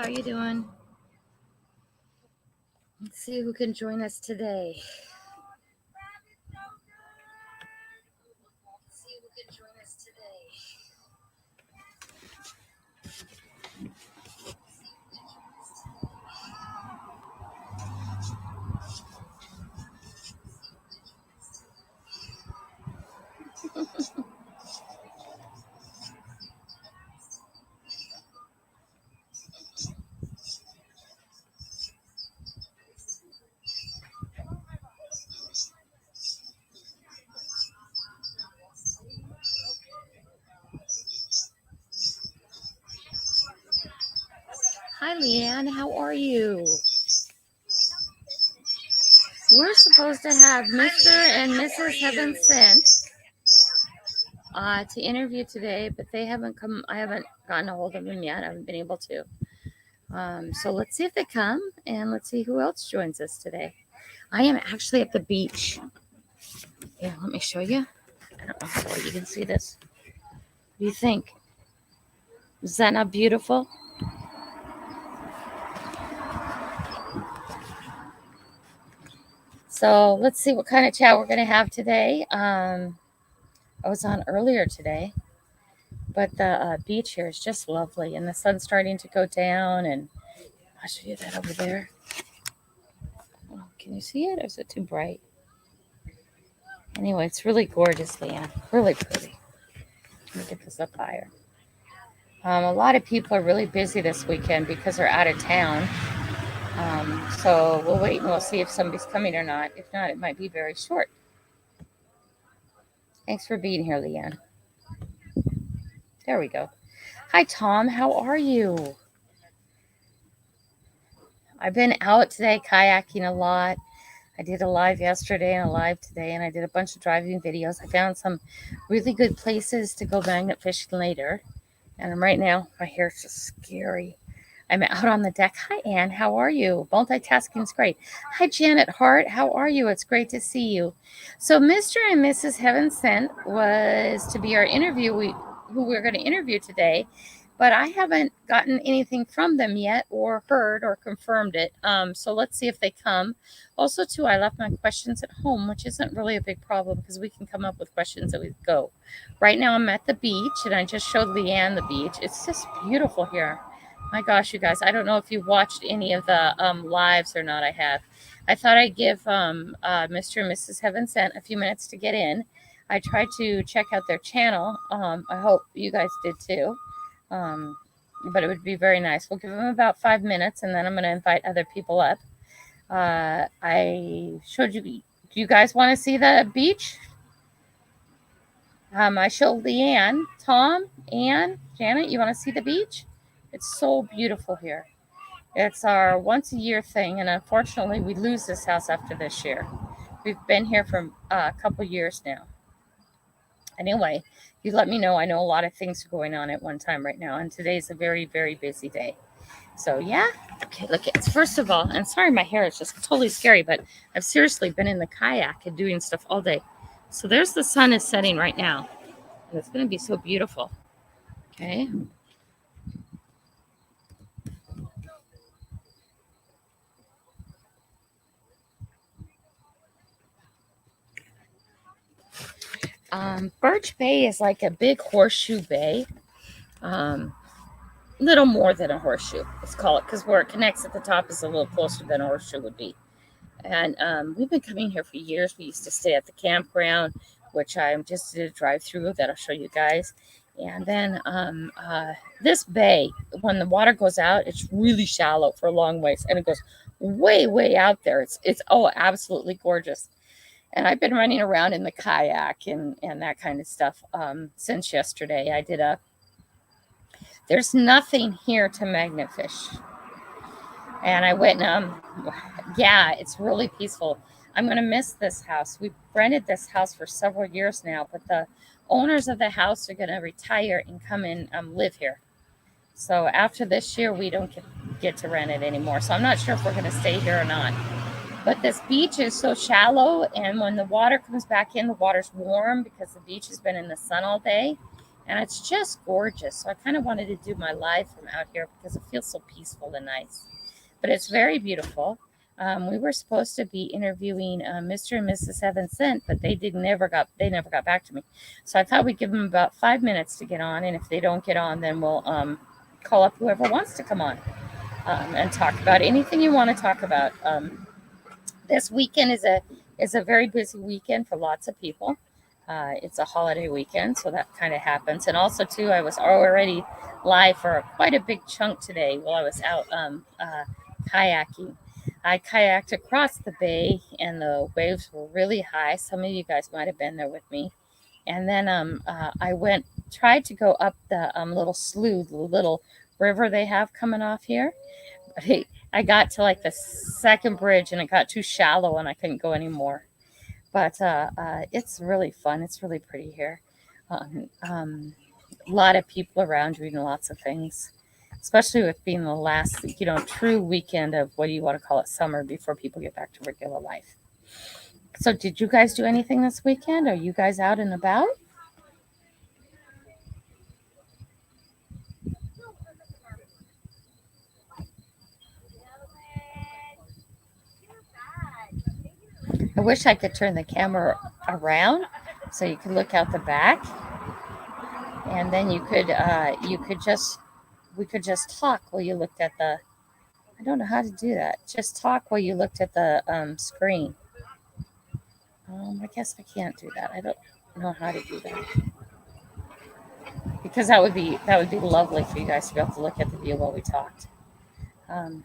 How you doing? Let's see who can join us today. Hi, Leanne. How are you? We're supposed to have Mr. and Mrs. Heaven Sent to interview today, but they haven't come. I haven't gotten a hold of them yet. I haven't been able to. So let's see if they come, and let's see who else joins us today. I am actually at the beach. Yeah, let me show you. I don't know how well you can see this. What do you think? Is that not beautiful? So let's see what kind of chat we're going to have today. I was on earlier today, but the beach here is just lovely, and the sun's starting to go down. And I'll show you that over there. Oh, can you see it, or is it too bright? Anyway, it's really gorgeous, Leanne. Really pretty. Let me get this up higher. A lot of people are really busy this weekend because they're out of town. So we'll wait and we'll see if somebody's coming or not. If not, it might be very short. Thanks for being here, Leanne. There we go. Hi, Tom. How are you? I've been out today kayaking a lot. I did a live yesterday and a live today, and I did a bunch of driving videos. I found some really good places to go magnet fishing later. And right now, my hair is just scary. I'm out on the deck. Hi, Anne. How are you? Multitasking is great. Hi, Janet Hart. How are you? It's great to see you. So Mr. and Mrs. Heaven Sent was to be our interview, who we're going to interview today. But I haven't gotten anything from them yet or heard or confirmed it. So let's see if they come. Also, too, I left my questions at home, which isn't really a big problem because we can come up with questions as we go. Right now I'm at the beach, and I just showed Leanne the beach. It's just beautiful here. My gosh, you guys, I don't know if you watched any of the lives or not. I thought I'd give Mr. and Mrs. Heaven Sent a few minutes to get in. I tried to check out their channel. I hope you guys did too. But it would be very nice. We'll give them about 5 minutes, and then I'm going to invite other people up. I showed you. Do you guys want to see the beach? I showed Leanne, Tom, Anne, Janet. You want to see the beach? It's so beautiful here. It's our once a year thing, and unfortunately, we lose this house after this year. We've been here for a couple years now. Anyway, you let me know. I know a lot of things are going on at one time right now, and today's a very, very busy day. So, yeah. Okay, look, it's first of all, and sorry, my hair is just totally scary, but I've seriously been in the kayak and doing stuff all day. So there's the sun is setting right now, and it's going to be so beautiful. Okay. Birch Bay is like a big horseshoe bay. Little more than a horseshoe, let's call it, because where it connects at the top is a little closer than a horseshoe would be. And we've been coming here for years. We used to stay at the campground, which I just did a drive-through that I'll show you guys. And then this bay, when the water goes out, it's really shallow for a long ways, and it goes way, way out there. It's absolutely gorgeous. And I've been running around in the kayak and that kind of stuff since yesterday. There's nothing here to magnet fish. And I went, yeah, it's really peaceful. I'm going to miss this house. We've rented this house for several years now, but the owners of the house are going to retire and come and live here. So after this year, we don't get to rent it anymore. So I'm not sure if we're going to stay here or not. But this beach is so shallow, and when the water comes back in, the water's warm because the beach has been in the sun all day. and it's just gorgeous. So I kind of wanted to do my live from out here because it feels so peaceful and nice. But it's very beautiful. We were supposed to be interviewing Mr. and Mrs. Heaven Sent, but they never got back to me. So I thought we'd give them about 5 minutes to get on, and if they don't get on, then we'll call up whoever wants to come on and talk about anything you want to talk about. This weekend is a very busy weekend for lots of people. It's a holiday weekend, so that kind of happens. And also, too, I was already live for quite a big chunk today while I was out kayaking. I kayaked across the bay, and the waves were really high. Some of you guys might have been there with me. And then I tried to go up the little slough, the little river they have coming off here. But I got to like the second bridge, and it got too shallow, and I couldn't go anymore. But it's really fun. It's really pretty here. A lot of people around doing lots of things, especially with being the last, true weekend of what do you want to call it, summer before people get back to regular life. So, did you guys do anything this weekend? Are you guys out and about? I wish I could turn the camera around so you could look out the back, and then you could just we could just talk while you looked at the. I don't know how to do that. Just talk while you looked at the screen. I guess I can't do that. I don't know how to do that because that would be lovely for you guys to be able to look at the view while we talked. Um,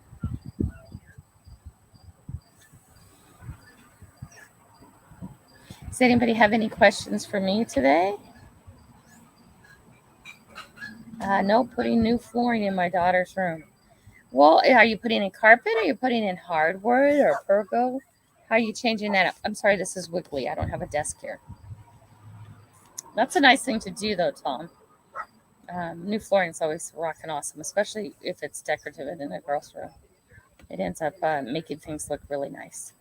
does anybody have any questions for me today? No, putting new flooring in my daughter's room. Well, are you putting in carpet? Or are you putting in hardwood or pergo? How are you changing that up? I'm sorry, this is wiggly. I don't have a desk here. That's a nice thing to do, though, Tom. New flooring is always rocking awesome, especially if it's decorative and in a girl's room. It ends up making things look really nice.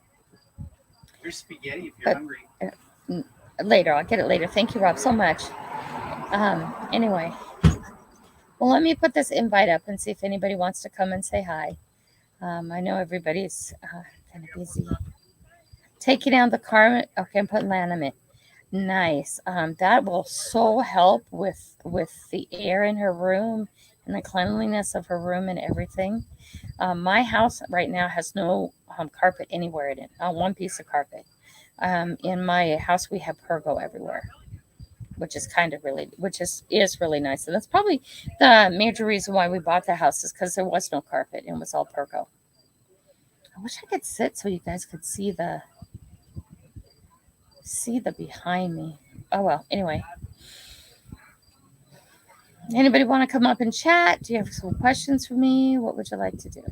Here's spaghetti if you're hungry. Later, I'll get it later. Thank you, Rob, so much. Anyway, well, let me put this invite up and see if anybody wants to come and say hi. I know everybody's kind of busy. Taking down the car. Okay, I'm putting laminate. Nice. That will so help with the air in her room and the cleanliness of her room and everything. My house right now has no carpet anywhere in it. One piece of carpet. In my house, we have pergo everywhere, which is really nice. And that's probably the major reason why we bought the house is because there was no carpet and it was all pergo. I wish I could sit so you guys could see the behind me. Oh well. Anyway, anybody want to come up and chat? Do you have some questions for me? What would you like to do?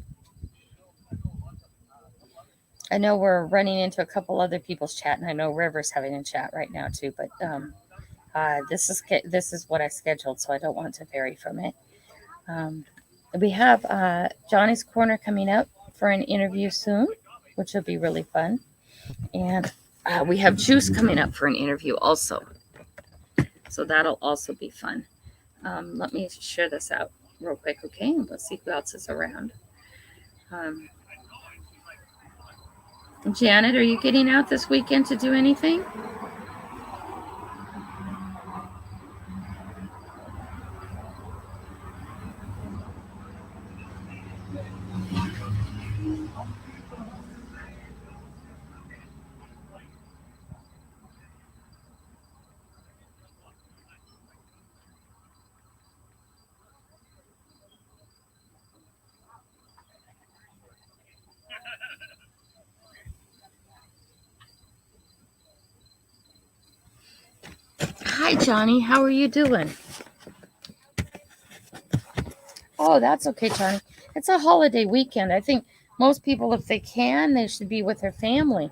I know we're running into a couple other people's chat, and I know River's having a chat right now too. But this is what I scheduled, so I don't want to vary from it. We have Johnny's Corner coming up for an interview soon, which will be really fun, and we have Juice coming up for an interview also, so that'll also be fun. Let me share this out real quick, okay? Let's see who else is around. Janet, are you getting out this weekend to do anything? Hi, Johnny. How are you doing? Oh, that's okay, Johnny. It's a holiday weekend. I think most people, if they can, they should be with their family.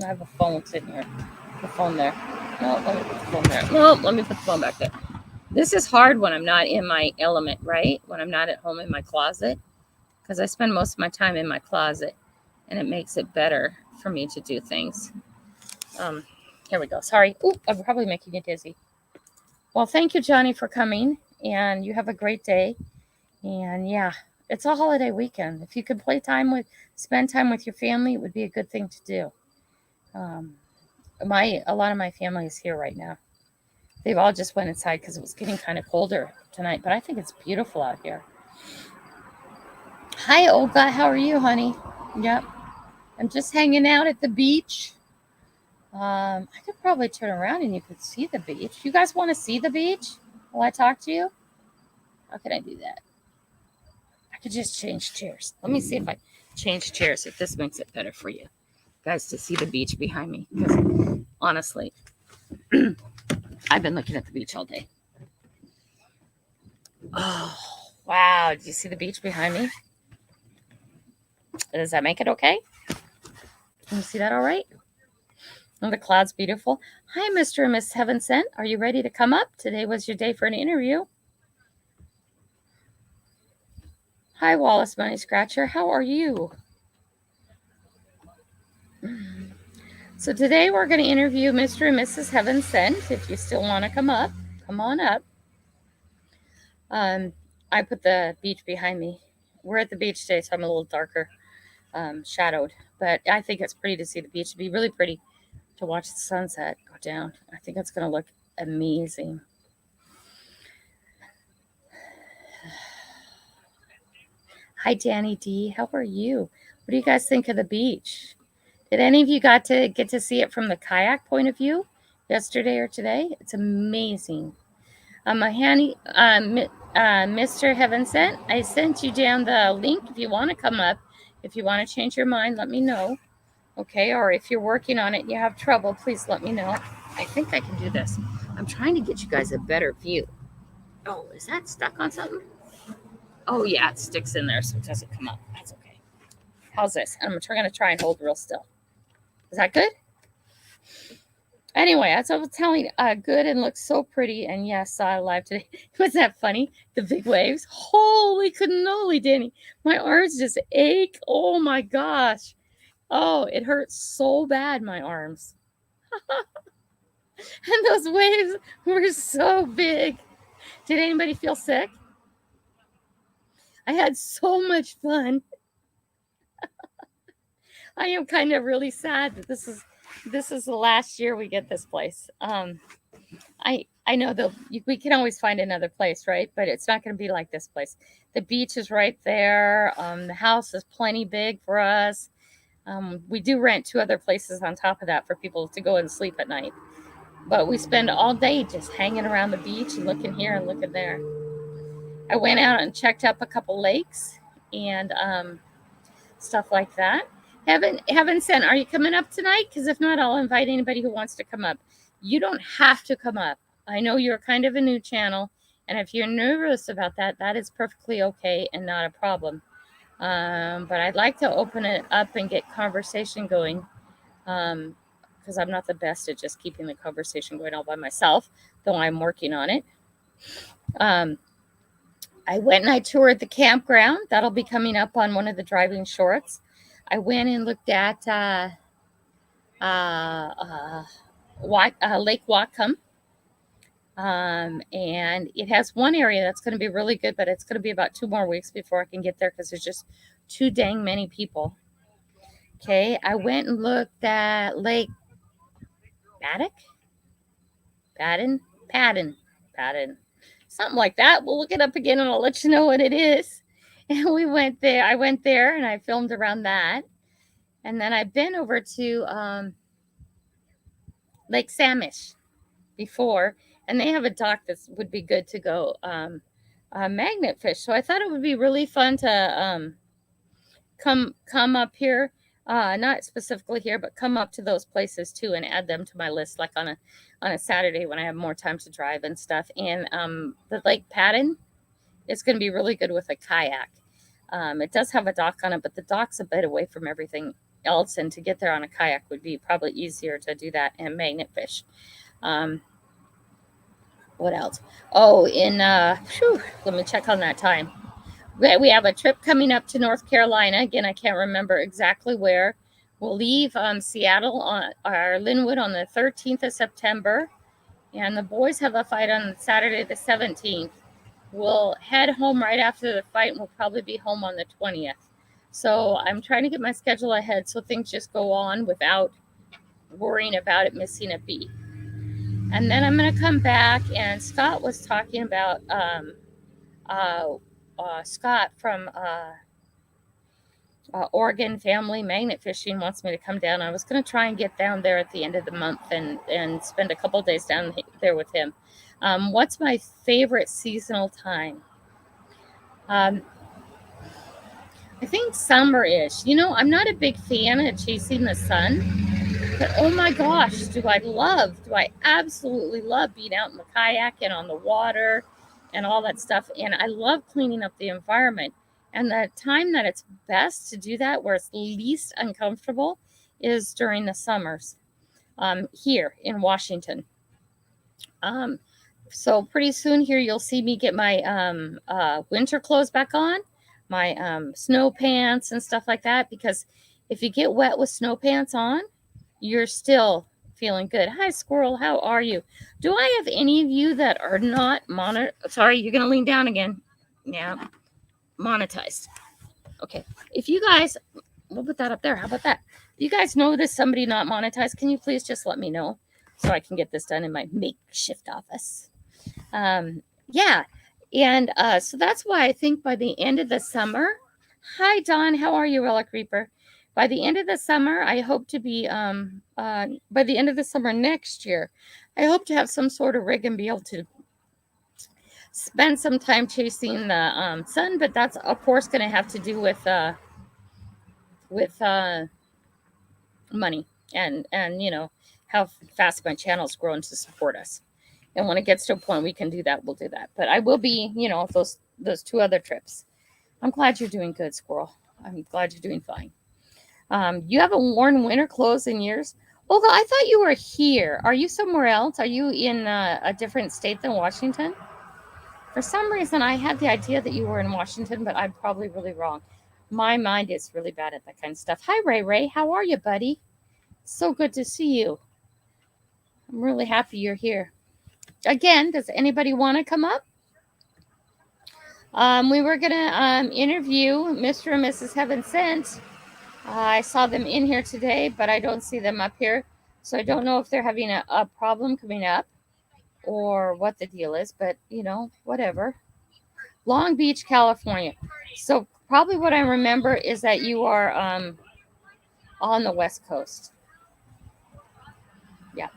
I have a phone sitting here. The phone there. No, let me put the phone there. No, let me put the phone back there. This is hard when I'm not in my element, right? When I'm not at home in my closet, because I spend most of my time in my closet, and it makes it better for me to do things. Here we go. Sorry. Ooh, I'm probably making you dizzy. Well, thank you, Johnny, for coming, and you have a great day. And yeah, it's a holiday weekend. If you could spend time with your family, it would be a good thing to do. Um, a lot of my family is here right now. They've all just went inside because it was getting kind of colder tonight, but I think it's beautiful out here. Hi, Olga. How are you, honey? Yep. I'm just hanging out at the beach. I could probably turn around and you could see the beach. You guys want to see the beach while I talk to you? How can I do that? I could just change chairs. Let me see if I change chairs, if this makes it better for you guys to see the beach behind me. Because honestly, I've been looking at the beach all day. Oh, wow. Did you see the beach behind me? Does that make it okay? Can you see that all right? Oh, the cloud's beautiful. Hi, Mr. and Miss Heaven Sent. Are you ready to come up? Today was your day for an interview. Hi, Wallace Money Scratcher. How are you? So today we're going to interview Mr. and Mrs. Heaven Sent. If you still want to come up, come on up. I put the beach behind me. We're at the beach today, so I'm a little darker shadowed. But I think it's pretty to see the beach. It'd be really pretty to watch the sunset go down. I think it's going to look amazing. Hi, Danny D. How are you? What do you guys think of the beach? Did any of you get to see it from the kayak point of view yesterday or today? It's amazing. Mr. Heaven Sent, I sent you down the link if you want to come up. If you want to change your mind, let me know. Okay, or if you're working on it and you have trouble, please let me know. I think I can do this. I'm trying to get you guys a better view. Oh, is that stuck on something? Oh, yeah, it sticks in there so it doesn't come up. That's okay. How's this? I'm going to try and hold real still. Is that good? Anyway, as I was telling, good and looks so pretty. And yes, saw it live today. Was that funny? The big waves. Holy cannoli, Danny. My arms just ache. Oh my gosh. Oh, it hurts so bad, my arms. And those waves were so big. Did anybody feel sick? I had so much fun. I am kind of really sad that this is the last year we get this place. I know that we can always find another place, right? But it's not going to be like this place. The beach is right there. The house is plenty big for us. We do rent 2 other places on top of that for people to go and sleep at night. But we spend all day just hanging around the beach and looking here and looking there. I went out and checked up a couple lakes and stuff like that. Heaven Sent, are you coming up tonight? Because if not, I'll invite anybody who wants to come up. You don't have to come up. I know you're kind of a new channel, and if you're nervous about that, that is perfectly okay and not a problem. But I'd like to open it up and get conversation going, because I'm not the best at just keeping the conversation going all by myself, though I'm working on it. I went and I toured the campground. That'll be coming up on one of the driving shorts. I went and looked at Lake Whatcom. And it has one area that's going to be really good, but it's going to be about 2 more weeks before I can get there because there's just too dang many people. Okay, I went and looked at Lake Padden, something like that. We'll look it up again and I'll let you know what it is. And we went there. I went there and I filmed around that. And then I've been over to Lake Samish before, and they have a dock that would be good to go magnet fish. So I thought it would be really fun to come up here, not specifically here, but come up to those places too and add them to my list, like on a Saturday when I have more time to drive and stuff. And the Lake Padden is going to be really good with a kayak. It does have a dock on it, but the dock's a bit away from everything else, and to get there on a kayak would be probably easier to do that and magnet fish. What else? Oh, let me check on that time. We have a trip coming up to North Carolina. Again, I can't remember exactly where. We'll leave Seattle or Linwood on the 13th of September. and the boys have a fight on Saturday the 17th. We'll head home right after the fight, and we'll probably be home on the 20th. So I'm trying to get my schedule ahead so things just go on without worrying about it missing a beat. And then I'm going to come back, and Scott was talking about Scott from Oregon Family Magnet Fishing wants me to come down. I was going to try and get down there at the end of the month and spend a couple days down there with him. What's my favorite seasonal time? I think summer-ish. You know, I'm not a big fan of chasing the sun, but oh my gosh, do I absolutely love being out in the kayak and on the water and all that stuff. And I love cleaning up the environment. And the time that it's best to do that, where it's least uncomfortable, is during the summers here in Washington. So pretty soon here, you'll see me get my winter clothes back on, my snow pants and stuff like that, because if you get wet with snow pants on, you're still feeling good. Hi, Squirrel. How are you? Do I have any of you that are not Sorry, you're going to lean down again. Yeah. Monetized. Okay. If you guys, we'll put that up there. How about that? If you guys notice somebody not monetized, can you please just let me know so I can get this done in my makeshift office? Yeah. And so that's why I think by the end of the summer, hi, Don. How are you, Relic Reaper? By the end of the summer, I hope to be, by the end of the summer next year, I hope to have some sort of rig and be able to spend some time chasing the sun, but that's of course going to have to do with money and you know how fast my channel's grown to support us. And when it gets to a point we can do that, we'll do that. But I will be, you know, those two other trips. I'm glad you're doing good, Squirrel. I'm glad you're doing fine. You haven't worn winter clothes in years. Olga, I thought you were here. Are you somewhere else? Are you in a different state than Washington? For some reason, I had the idea that you were in Washington, but I'm probably really wrong. My mind is really bad at that kind of stuff. Hi, Ray Ray. How are you, buddy? So good to see you. I'm really happy you're here. Again, does anybody want to come up? We were going to interview Mr. and Mrs. Heaven Sent. I saw them in here today, but I don't see them up here. So I don't know if they're having a problem coming up or what the deal is, but, you know, whatever. Long Beach, California. So probably what I remember is that you are on the West Coast. Yep.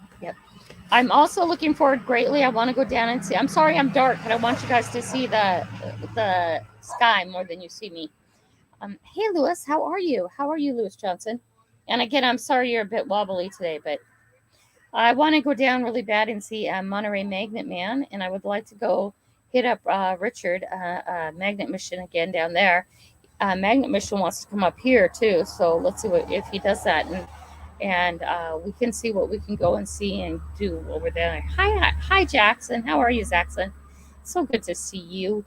I'm also looking forward greatly. I want to go down and see. I'm sorry I'm dark, but I want you guys to see the sky more than you see me. Hey, Lewis, how are you? How are you, Lewis Johnson? And again, I'm sorry you're a bit wobbly today, but I want to go down really bad and see Monterey Magnet Man, and I would like to go hit up Richard, Magnet Mission again down there. Magnet Mission wants to come up here too, so let's see if he does that, and we can see what we can go and see and do over there. Hi, Jackson. How are you, Jackson? So good to see you.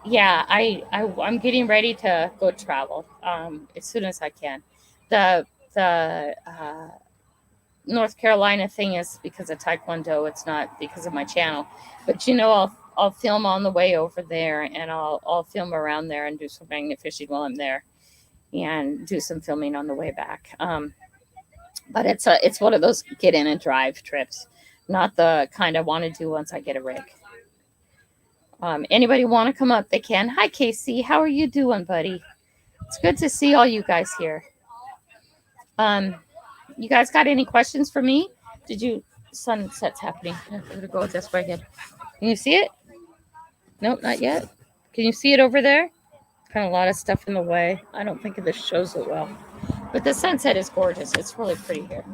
Yeah, I'm getting ready to go travel as soon as I can. The North Carolina thing is because of Taekwondo. It's not because of my channel. But you know, I'll film on the way over there, and I'll film around there and do some magnet fishing while I'm there, and do some filming on the way back. But it's one of those get in and drive trips, not the kind I want to do once I get a rig. Anybody want to come up? They can. Hi, Casey. How are you doing, buddy? It's good to see all you guys here. You guys got any questions for me? Sunset's happening. I'm going to go this way again. Can you see it? Nope, not yet. Can you see it over there? Kind of a lot of stuff in the way. I don't think this shows it well. But the sunset is gorgeous. It's really pretty here.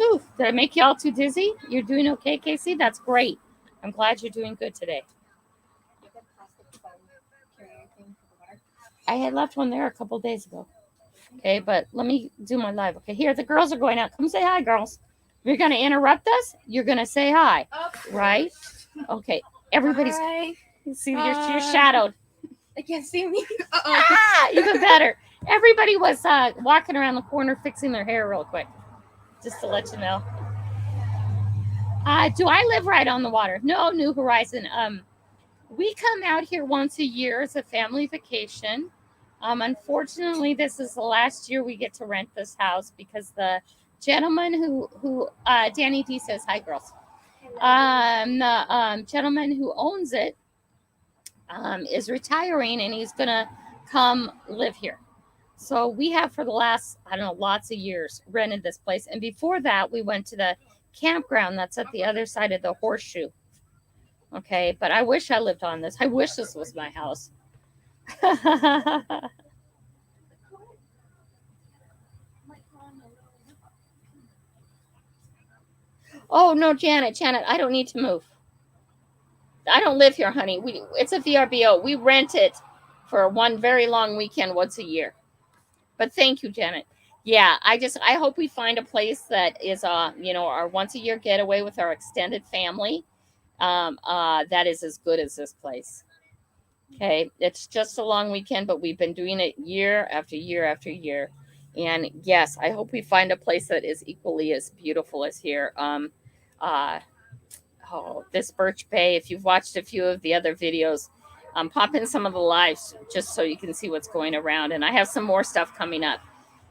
Ooh, did I make you all too dizzy? You're doing okay, Casey? That's great. I'm glad you're doing good today. I had left one there a couple days ago. Okay, but let me do my live. Okay, here, the girls are going out. Come say hi, girls. If you're going to interrupt us, you're going to say hi. Okay. Right? Okay, everybody's... Hi. See, you're shadowed. They can't see me. Even better. Everybody was walking around the corner fixing their hair real quick. just to let you know. Do I live right on the water? No, New Horizon. We come out here once a year as a family vacation. Unfortunately, this is the last year we get to rent this house because the gentleman who Danny D says hi, girls. The gentleman who owns it is retiring, and he's gonna come live here. So we have for the last, I don't know, lots of years rented this place. And before that, we went to the campground that's at the other side of the horseshoe. Okay, but I wish I lived on this. I wish this was my house. Oh no, Janet, I don't need to move. I don't live here, honey. It's a VRBO. We rent it for one very long weekend once a year. But thank you, Janet. Yeah, I hope we find a place that is our once a year getaway with our extended family. That is as good as this place. Okay, it's just a long weekend, but we've been doing it year after year after year. And yes, I hope we find a place that is equally as beautiful as here. Uh, this Birch Bay. If you've watched a few of the other videos, pop in some of the lives just so you can see what's going around. And I have some more stuff coming up.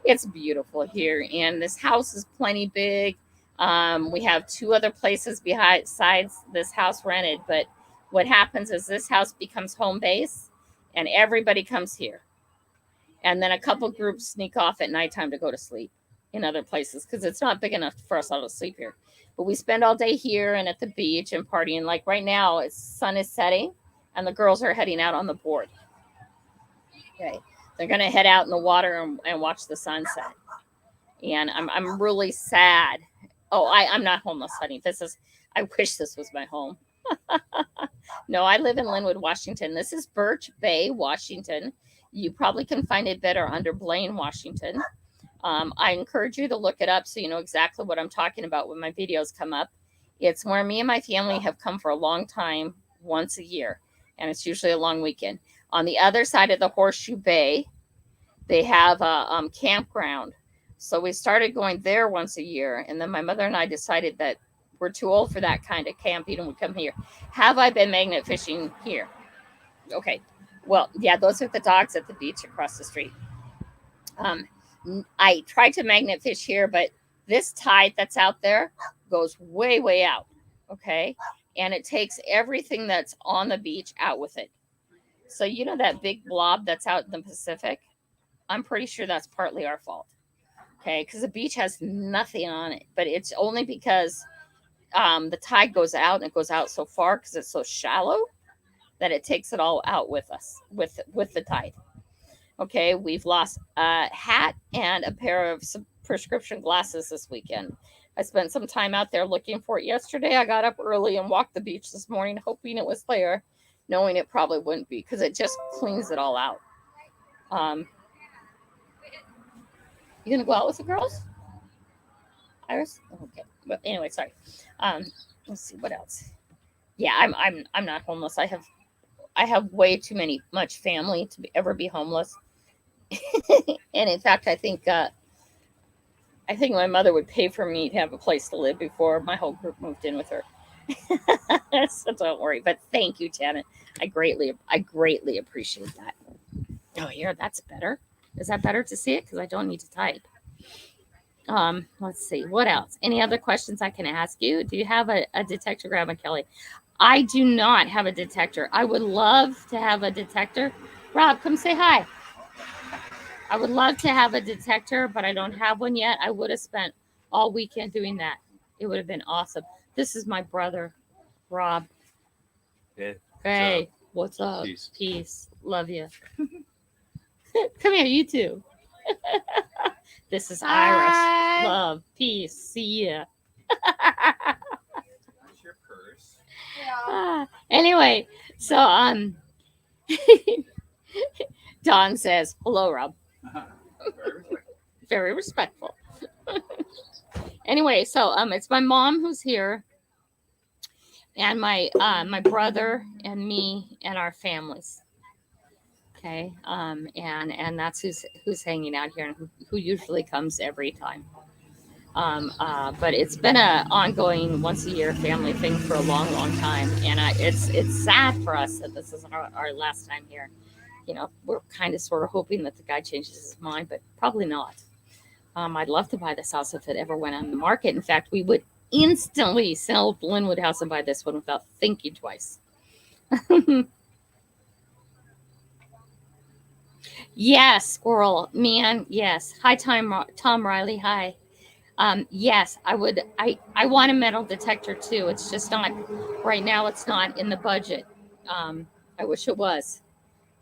It's beautiful here, and this house is plenty big. We have two other places besides this house rented, but what happens is this house becomes home base, and everybody comes here. And then a couple groups sneak off at nighttime to go to sleep in other places because it's not big enough for us all to sleep here. But we spend all day here and at the beach and partying. Like right now, it's sun is setting, and the girls are heading out on the board. Okay, they're gonna head out in the water and watch the sunset. And I'm really sad. Oh, I'm not homeless, honey. I wish this was my home. No, I live in Linwood, Washington. This is Birch Bay, Washington. You probably can find it better under Blaine, Washington. I encourage you to look it up so you know exactly what I'm talking about when my videos come up. It's where me and my family have come for a long time, once a year, and it's usually a long weekend. On the other side of the Horseshoe Bay, they have a campground. So we started going there once a year, and then my mother and I decided that we're too old for that kind of camping and we come here. Have I been magnet fishing here? Okay. Well, yeah, those are the dogs at the beach across the street. Um, I tried to magnet fish here, but this tide that's out there goes way, way out. Okay. And it takes everything that's on the beach out with it. So, you know, that big blob that's out in the Pacific? I'm pretty sure that's partly our fault. Okay. Because the beach has nothing on it, but it's only because the tide goes out and it goes out so far because it's so shallow that it takes it all out with us, with the tide. Okay, we've lost a hat and a pair of prescription glasses this weekend. I spent some time out there looking for it yesterday. I got up early and walked the beach this morning, hoping it was there, knowing it probably wouldn't be because it just cleans it all out. You gonna go out with the girls, Iris? Okay, but anyway, sorry. Let's see what else. Yeah, I'm not homeless. I have way too much family to ever be homeless. And in fact, I think my mother would pay for me to have a place to live before my whole group moved in with her. So don't worry. But thank you, Janet. I greatly appreciate that. Oh, here, that's better. Is that better to see it? Because I don't need to type. Let's see. What else? Any other questions I can ask you? Do you have a detector, Grandma Kelly? I do not have a detector. I would love to have a detector. Rob, come say hi. I would love to have a detector, but I don't have one yet. I would have spent all weekend doing that. It would have been awesome. This is my brother, Rob. Hey, what's up? Peace. Peace. Love you. Come here, you too. This is Iris. Love. Peace. See ya. That's your purse. Anyway, so Don says, hello, Rob. Very respectful. Anyway, so it's my mom who's here, and my brother and me and our families. Okay, and that's who's hanging out here and who usually comes every time. But it's been a ongoing once a year family thing for a long, long time, and it's sad for us that this is our last time here. We're kind of sort of hoping that the guy changes his mind, but probably not. I'd love to buy this house if it ever went on the market. In fact, we would instantly sell Linwood House and buy this one without thinking twice. Yes, squirrel man. Yes. Hi, Tom Riley. Hi. Yes, I would. I want a metal detector too. It's just not right now. It's not in the budget. Um, I wish it was,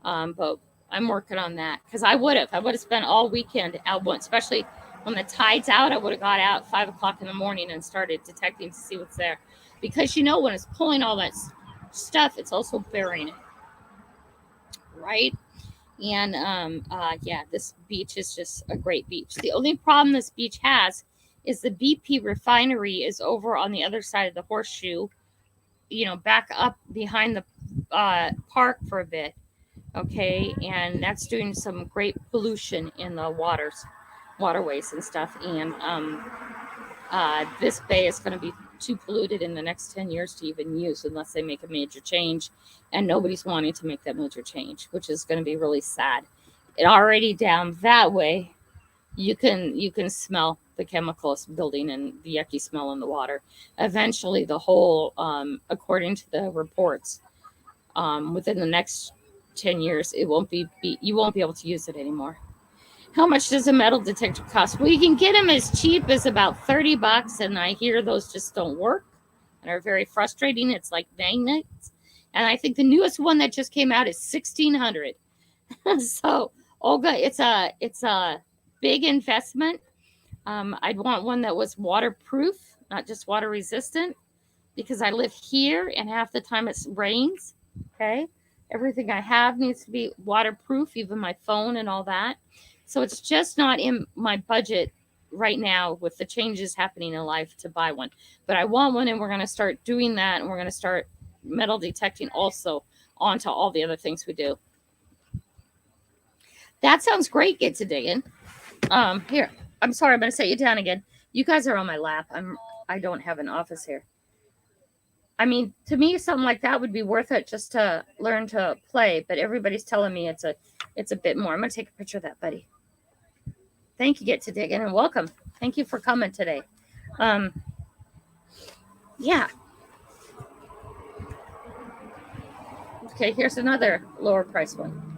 but I'm working on that because I would have spent all weekend out one, especially when the tide's out. I would have got out at 5 o'clock in the morning and started detecting to see what's there, because when it's pulling all that stuff, it's also burying it, right? And yeah, this beach is just a great beach. The only problem this beach has is the BP refinery is over on the other side of the horseshoe, back up behind the park for a bit. Okay, and that's doing some great pollution in the waterways and stuff. And this bay is going to be too polluted in the next 10 years to even use unless they make a major change. And nobody's wanting to make that major change, which is going to be really sad. It already down that way, you can smell the chemicals building and the yucky smell in the water. Eventually, the whole, according to the reports, within the next 10 years, it won't be you won't be able to use it anymore. How much does a metal detector cost? Well, you can get them as cheap as about $30, and I hear those just don't work and are very frustrating. It's like magnets, and I think the newest one that just came out is 1600. So, Olga, it's a big investment. I'd want one that was waterproof, not just water resistant, because I live here and half the time it rains. Okay. Everything I have needs to be waterproof, even my phone and all that. So it's just not in my budget right now with the changes happening in life to buy one. But I want one, and we're going to start doing that, and we're going to start metal detecting also onto all the other things we do. That sounds great. Get to digging. Here. I'm sorry, I'm going to set you down again. You guys are on my lap. I don't have an office here. I mean, to me, something like that would be worth it just to learn to play. But everybody's telling me it's a bit more. I'm gonna take a picture of that, buddy. Thank you, Get to Digging, and welcome. Thank you for coming today. Um, yeah. Okay, here's another lower price one.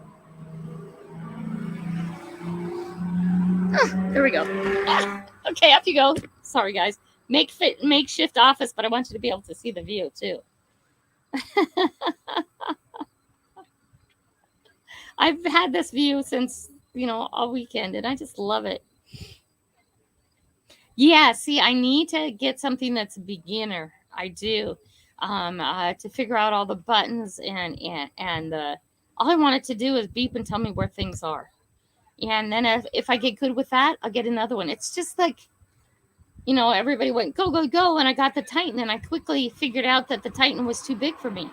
There we go. Okay, up you go. Sorry, guys. Makeshift office, but I want you to be able to see the view too. I've had this view since all weekend, and I just love it. Yeah, see, I need to get something that's a beginner. I do. To figure out all the buttons and all I want it to do is beep and tell me where things are. And then if I get good with that, I'll get another one. It's just like, everybody went go, go, go, and I got the Titan, and I quickly figured out that the Titan was too big for me.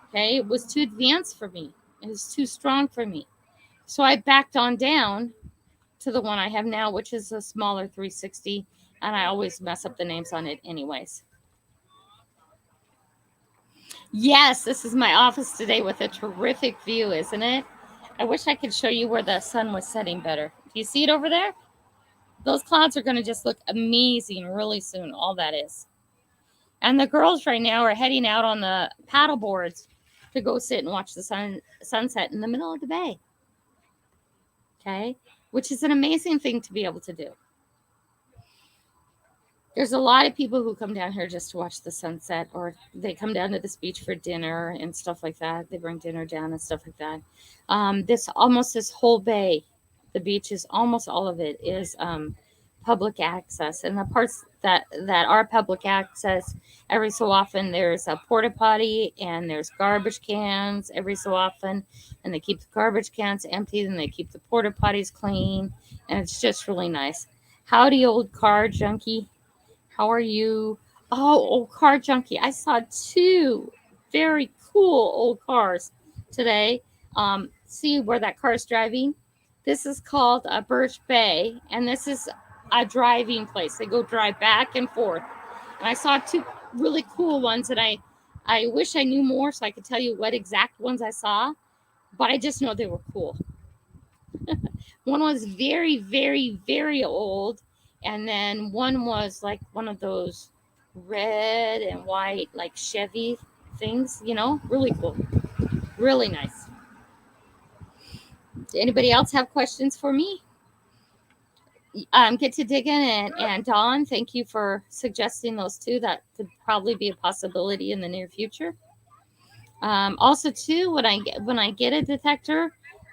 Okay, it was too advanced for me. It was too strong for me. So I backed on down to the one I have now, which is a smaller 360, and I always mess up the names on it anyways. Yes, this is my office today with a terrific view, isn't it? I wish I could show you where the sun was setting better. Do you see it over there? Those clouds are going to just look amazing really soon, all that is. And the girls right now are heading out on the paddle boards to go sit and watch the sunset in the middle of the bay. Okay, which is an amazing thing to be able to do. There's a lot of people who come down here just to watch the sunset, or they come down to this beach for dinner and stuff like that. They bring dinner down and stuff like that. This whole bay, the beach is almost all of it is public access, and the parts that are public access, every so often there's a porta potty and there's garbage cans every so often, and they keep the garbage cans empty and they keep the porta potties clean, and it's just really nice. Howdy, old car junkie. How are you? Oh, old car junkie. I saw two very cool old cars today. See where that car is driving? This is called Birch Bay, and this is a driving place. They go drive back and forth. And I saw two really cool ones, and I wish I knew more so I could tell you what exact ones I saw, but I just know they were cool. One was very, very, very old, and then one was like one of those red and white, like Chevy things, really cool. Really nice. Does anybody else have questions for me? Get to digging, and Dawn, thank you for suggesting those two. That could probably be a possibility in the near future. Also, too, when I get a detector,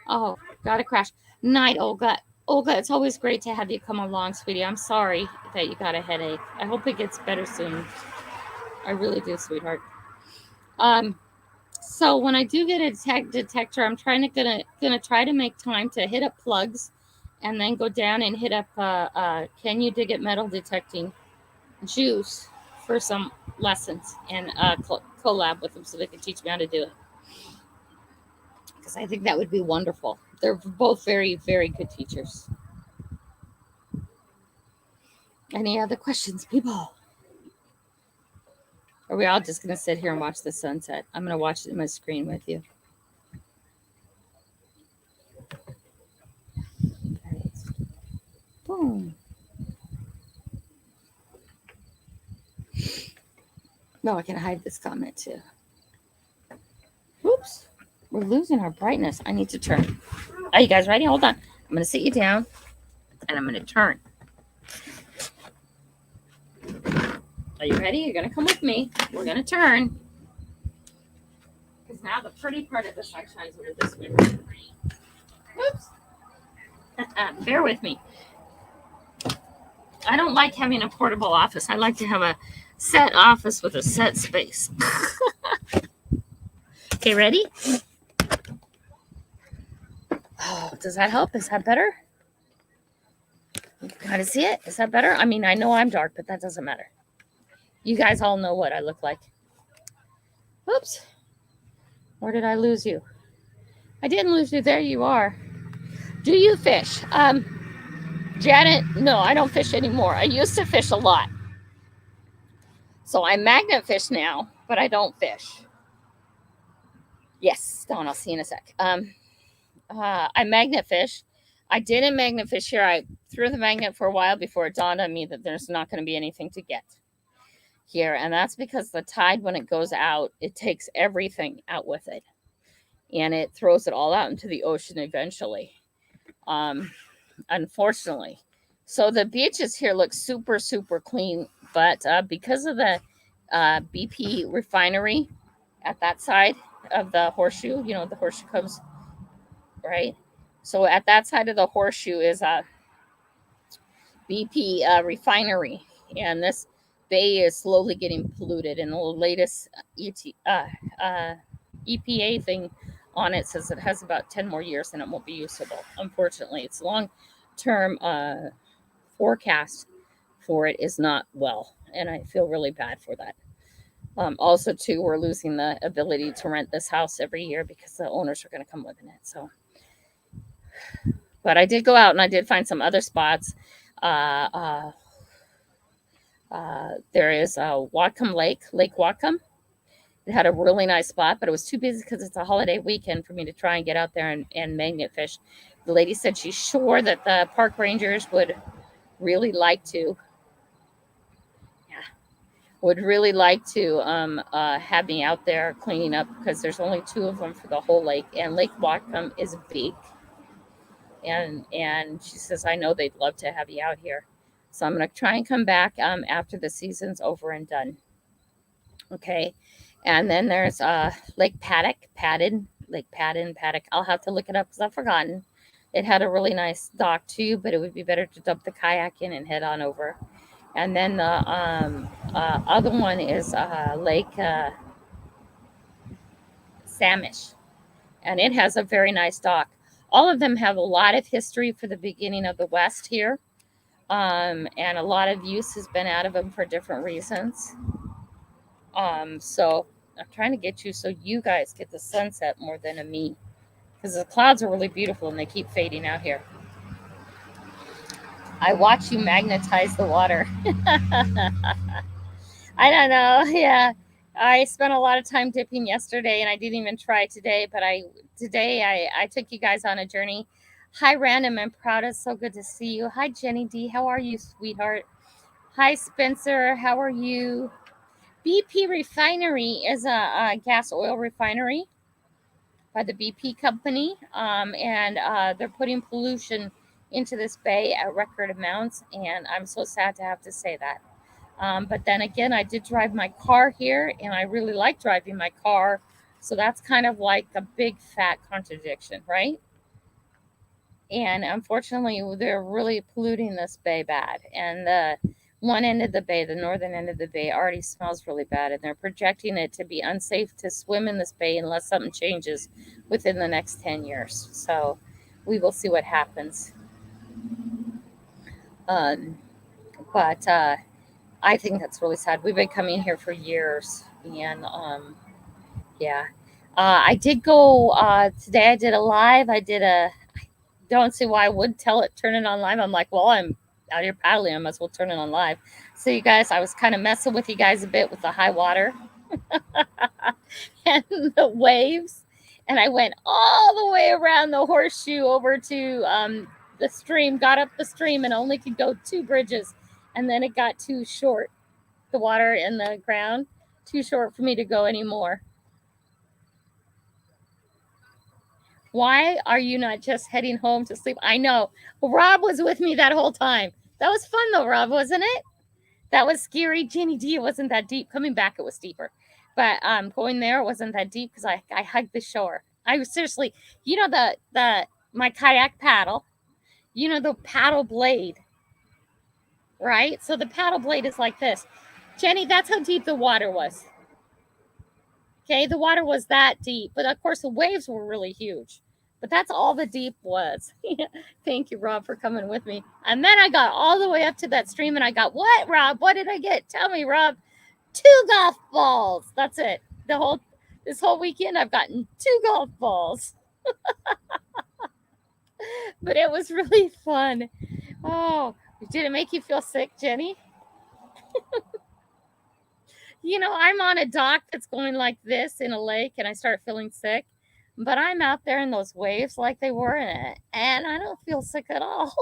oh, gotta crash. Night, Olga. Olga, it's always great to have you come along, sweetie. I'm sorry that you got a headache. I hope it gets better soon. I really do, sweetheart. So when I do get a detector, I'm gonna try to make time to hit up plugs, and then go down and hit up can you dig it metal detecting juice for some lessons, and collab with them so they can teach me how to do it, because I think that would be wonderful. They're both very, very good teachers. Any other questions, people? Or are we all just gonna sit here and watch the sunset? I'm gonna watch it in my screen with you. Boom. No, I can hide this comment too. Oops. We're losing our brightness. I need to turn. Are you guys ready? Hold on. I'm going to sit you down, and I'm going to turn. Are you ready? You're going to come with me. We're going to turn. Because now the pretty part of the sun shines over this way. Oops. Bear with me. I don't like having a portable office. I like to have a set office with a set space. Okay, ready? Oh, does that help? Is that better? You can kind of see it? Is that better? I mean, I know I'm dark, but that doesn't matter. You guys all know what I look like. Oops. Where did I lose you? I didn't lose you. There you are. Do you fish? Janet, no, I don't fish anymore. I used to fish a lot. So I magnet fish now, but I don't fish. Yes, Dawn, I'll see you in a sec. I magnet fish. I didn't magnet fish here. I threw the magnet for a while before it dawned on me that there's not going to be anything to get here. And that's because the tide, when it goes out, it takes everything out with it. And it throws it all out into the ocean eventually. Unfortunately. So the beaches here look super, super clean. But because of the BP refinery at that side of the horseshoe, the horseshoe comes, right? So at that side of the horseshoe is a BP refinery. And this bay is slowly getting polluted. And the latest EPA thing on it says it has about 10 more years and it won't be usable. Unfortunately, its long-term forecast for it is not well, and I feel really bad for that. Also, too, we're losing the ability to rent this house every year because the owners are going to come live in it. So, but I did go out and I did find some other spots. There is Whatcom Lake, Lake Whatcom. It had a really nice spot, but it was too busy because it's a holiday weekend for me to try and get out there and magnet fish. The lady said she's sure that the park rangers would really like to have me out there cleaning up, because there's only 2 of them for the whole lake, and Lake Whatcom is big. And she says, I know they'd love to have you out here. So I'm going to try and come back after the season's over and done. Okay. And then there's Lake Paddock. I'll have to look it up because I've forgotten. It had a really nice dock too, but it would be better to dump the kayak in and head on over. And then the other one is Lake Samish, and it has a very nice dock. All of them have a lot of history for the beginning of the West here, and a lot of use has been out of them for different reasons. So I'm trying to get you so you guys get the sunset more than a me, because the clouds are really beautiful and they keep fading out here. I watch you magnetize the water. I don't know. Yeah. I spent a lot of time dipping yesterday and I didn't even try today, but I took you guys on a journey. Hi Random and Proud, it's so good to see you. Hi Jenny D, how are you, sweetheart? Hi Spencer, how are you? BP Refinery is a gas oil refinery by the BP company, and they're putting pollution into this bay at record amounts, and I'm so sad to have to say that. But then again, I did drive my car here, and I really like driving my car, so that's kind of like a big fat contradiction, right? And unfortunately, they're really polluting this bay bad, and the one end of the bay, the northern end of the bay, already smells really bad, and they're projecting it to be unsafe to swim in this bay unless something changes within the next 10 years. So we will see what happens. Um, but I think that's really sad. We've been coming here for years, and yeah. I did go today. I did a live. I did a. Don't see why I would tell it turn it on live. I'm like, well, I'm out here paddling. I might as well turn it on live. So you guys, I was kind of messing with you guys a bit with the high water and the waves, and I went all the way around the horseshoe over to the stream. Got up the stream and only could go 2 bridges, and then it got too short. The water in the ground too short for me to go anymore. Why are you not just heading home to sleep? I know. Rob was with me that whole time. That was fun though, Rob, wasn't it? That was scary. Jenny D, it wasn't that deep. Coming back, it was deeper. But going there, it wasn't that deep because I hugged the shore. I was seriously, you know, the my kayak paddle, you know, the paddle blade, right? So the paddle blade is like this. Jenny, that's how deep the water was. Okay, the water was that deep, but of course the waves were really huge. But that's all the deep was. Thank you, Rob, for coming with me. And then I got all the way up to that stream and I got what, Rob? What did I get? Tell me, Rob. 2 golf balls. That's it. This whole weekend I've gotten 2 golf balls. But it was really fun. Oh, did it make you feel sick, Jenny? You know, I'm on a dock that's going like this in a lake and I start feeling sick. But I'm out there in those waves like they were in it, and I don't feel sick at all.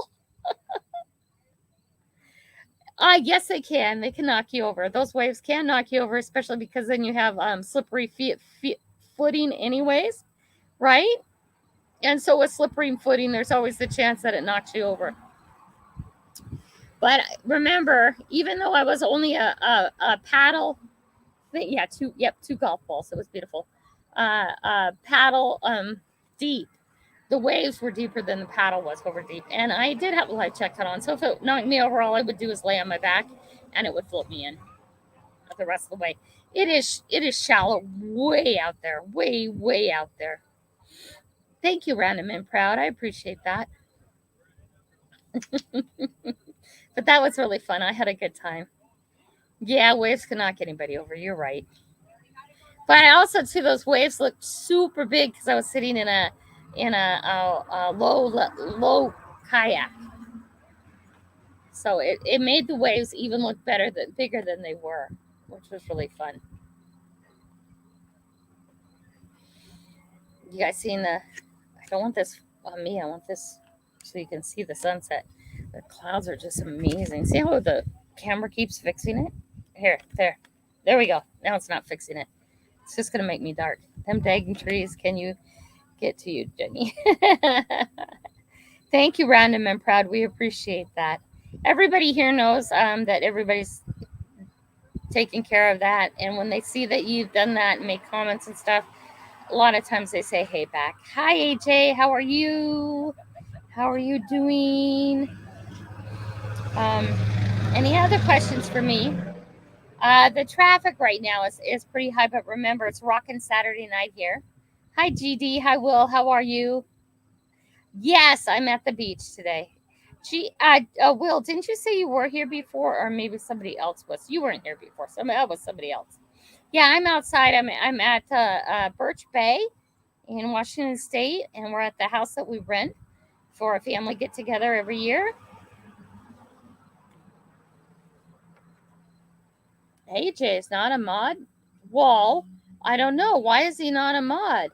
Yes, they can. They can knock you over. Those waves can knock you over, especially because then you have slippery footing, anyways, right? And so with slippery footing, there's always the chance that it knocks you over. But remember, even though I was only a paddle, yeah, 2 golf balls. It was beautiful. Paddle deep. The waves were deeper than the paddle was over deep. And I did have a life jacket on. So if it knocked me over, all I would do is lay on my back and it would float me in the rest of the way. It is shallow, way out there, way out there. Thank you, Random and Proud. I appreciate that. But that was really fun. I had a good time. Yeah, waves can knock anybody over. You're right. But I also too, those waves looked super big because I was sitting in a low kayak. So it made the waves even look bigger than they were, which was really fun. You guys seen I don't want this on me. I want this so you can see the sunset. The clouds are just amazing. See how the camera keeps fixing it? There we go. Now it's not fixing it. It's just gonna make me dark. Them dagging trees. Can you get to you, Jenny? Thank you, Random and Proud. We appreciate that. Everybody here knows that everybody's taking care of that. And when they see that you've done that and make comments and stuff, a lot of times they say, hey, back. Hi, AJ. How are you? How are you doing? Any other questions for me? The traffic right now is pretty high, but remember, it's rocking Saturday night here. Hi, GD. Hi, Will. How are you? Yes, I'm at the beach today. Will, didn't you say you were here before, or maybe somebody else was? You weren't here before, so that was somebody else. Yeah, I'm outside. I'm at Birch Bay in Washington State, and we're at the house that we rent for a family get together every year. AJ is not a mod? Well, I don't know. Why is he not a mod?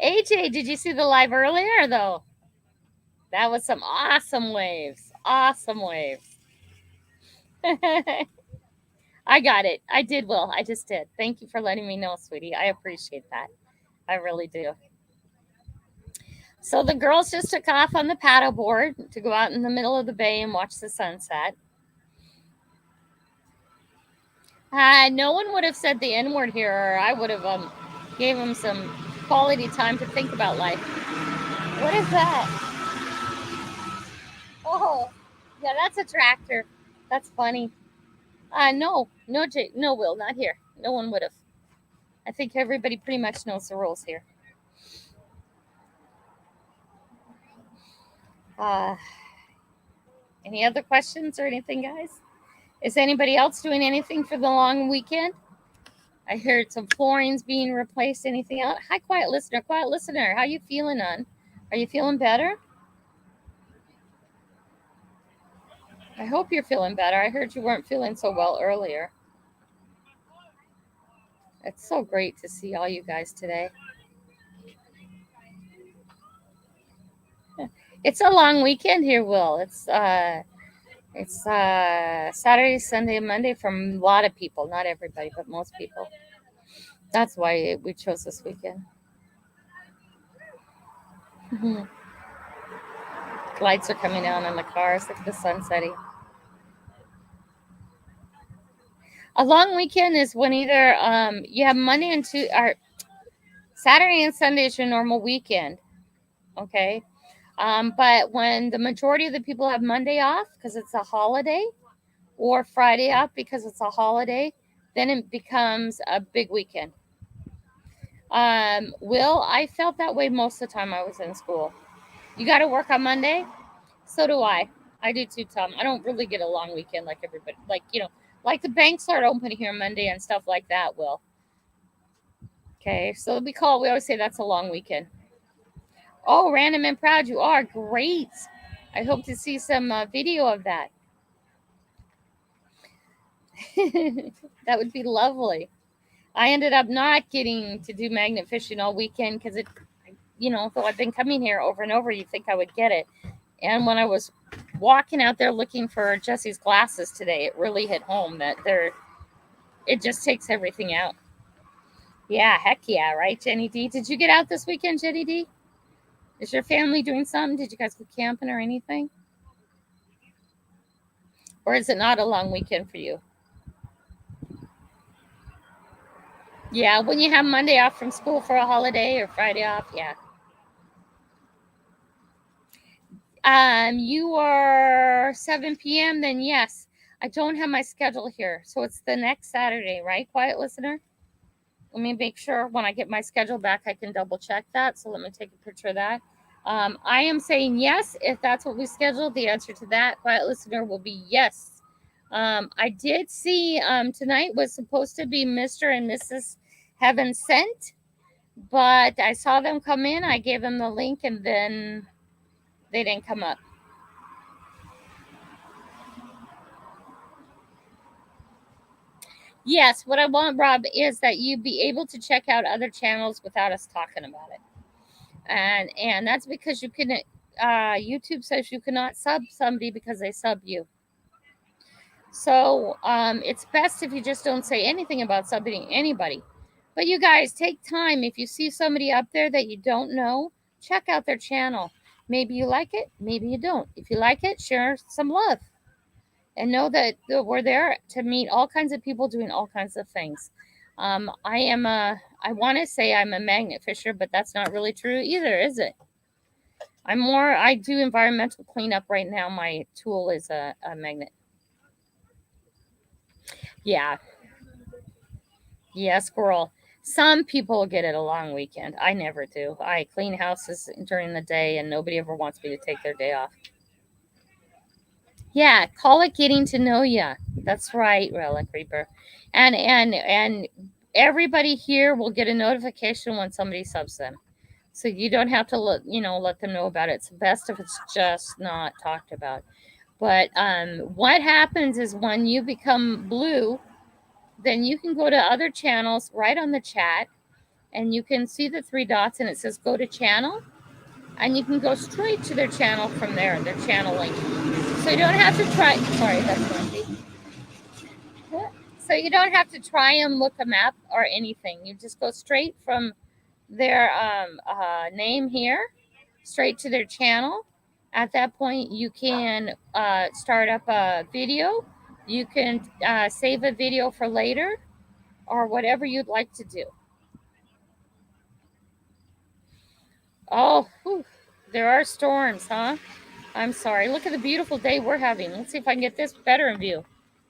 AJ, did you see the live earlier, though? That was some awesome waves. Awesome waves. I got it. I did, Will. I just did. Thank you for letting me know, sweetie. I appreciate that. I really do. So the girls just took off on the paddleboard to go out in the middle of the bay and watch the sunset. No one would have said the N word here, or I would have gave them some quality time to think about life. What is that? Oh, yeah, that's a tractor. That's funny. No, Will, not here. No one would have. I think everybody pretty much knows the rules here. Any other questions or anything, guys? Is anybody else doing anything for the long weekend? I heard some floorings being replaced. Anything else? Hi, quiet listener. Quiet listener. How you feeling, on? Are you feeling better? I hope you're feeling better. I heard you weren't feeling so well earlier. It's so great to see all you guys today. It's a long weekend here, Will. It's Saturday, Sunday, and Monday from a lot of people. Not everybody, but most people. That's why we chose this weekend. Lights are coming on in the cars. Look at the sun setting. A long weekend is when either you have Monday and Tuesday, or Saturday and Sunday is your normal weekend. Okay. But when the majority of the people have Monday off because it's a holiday, or Friday off because it's a holiday, then it becomes a big weekend. Will, I felt that way most of the time I was in school. You got to work on Monday? So do I. I do too, Tom. I don't really get a long weekend like everybody. Like, like the banks aren't open here Monday and stuff like that, Will. Okay, so we always say that's a long weekend. Oh, random and proud you are. Great. I hope to see some video of that. That would be lovely. I ended up not getting to do magnet fishing all weekend because though I've been coming here over and over, you'd think I would get it. And when I was walking out there looking for Jesse's glasses today, it really hit home that it just takes everything out. Yeah, heck yeah, right, Jenny D? Did you get out this weekend, Jenny D? Is your family doing something? Did you guys go camping or anything? Or is it not a long weekend for you? Yeah, when you have Monday off from school for a holiday or Friday off, yeah. You are 7 p.m., then yes. I don't have my schedule here. So it's the next Saturday, right, quiet listener? Let me make sure when I get my schedule back, I can double check that. So let me take a picture of that. I am saying yes. If that's what we scheduled, the answer to that, quiet listener, will be yes. I did see tonight was supposed to be Mr. and Mrs. Heaven Sent, but I saw them come in. I gave them the link and then they didn't come up. Yes, what I want, Rob, is that you be able to check out other channels without us talking about it. And that's because you can YouTube says you cannot sub somebody because they sub you. So it's best if you just don't say anything about subbing anybody. But you guys take time. If you see somebody up there that you don't know, check out their channel. Maybe you like it, maybe you don't. If you like it, share some love. And know that we're there to meet all kinds of people doing all kinds of things. I want to say I'm a magnet fisher, but that's not really true either, is it? I do environmental cleanup right now. My tool is a magnet. Yeah. Yeah, squirrel. Some people get it a long weekend. I never do. I clean houses during the day and nobody ever wants me to take their day off. Yeah, call it getting to know ya. That's right, Relic Reaper. And everybody here will get a notification when somebody subs them. So you don't have to let them know about it. It's best if it's just not talked about. But what happens is when you become blue, then you can go to other channels right on the chat, and you can see the three dots, and it says go to channel, and you can go straight to their channel from there, their channel link. So you don't have to try. Sorry, that's noisy. So you don't have to try and look them up or anything. You just go straight from their name here, straight to their channel. At that point, you can start up a video. You can save a video for later, or whatever you'd like to do. Oh, whew, there are storms, huh? I'm sorry. Look at the beautiful day we're having. Let's see if I can get this better in view,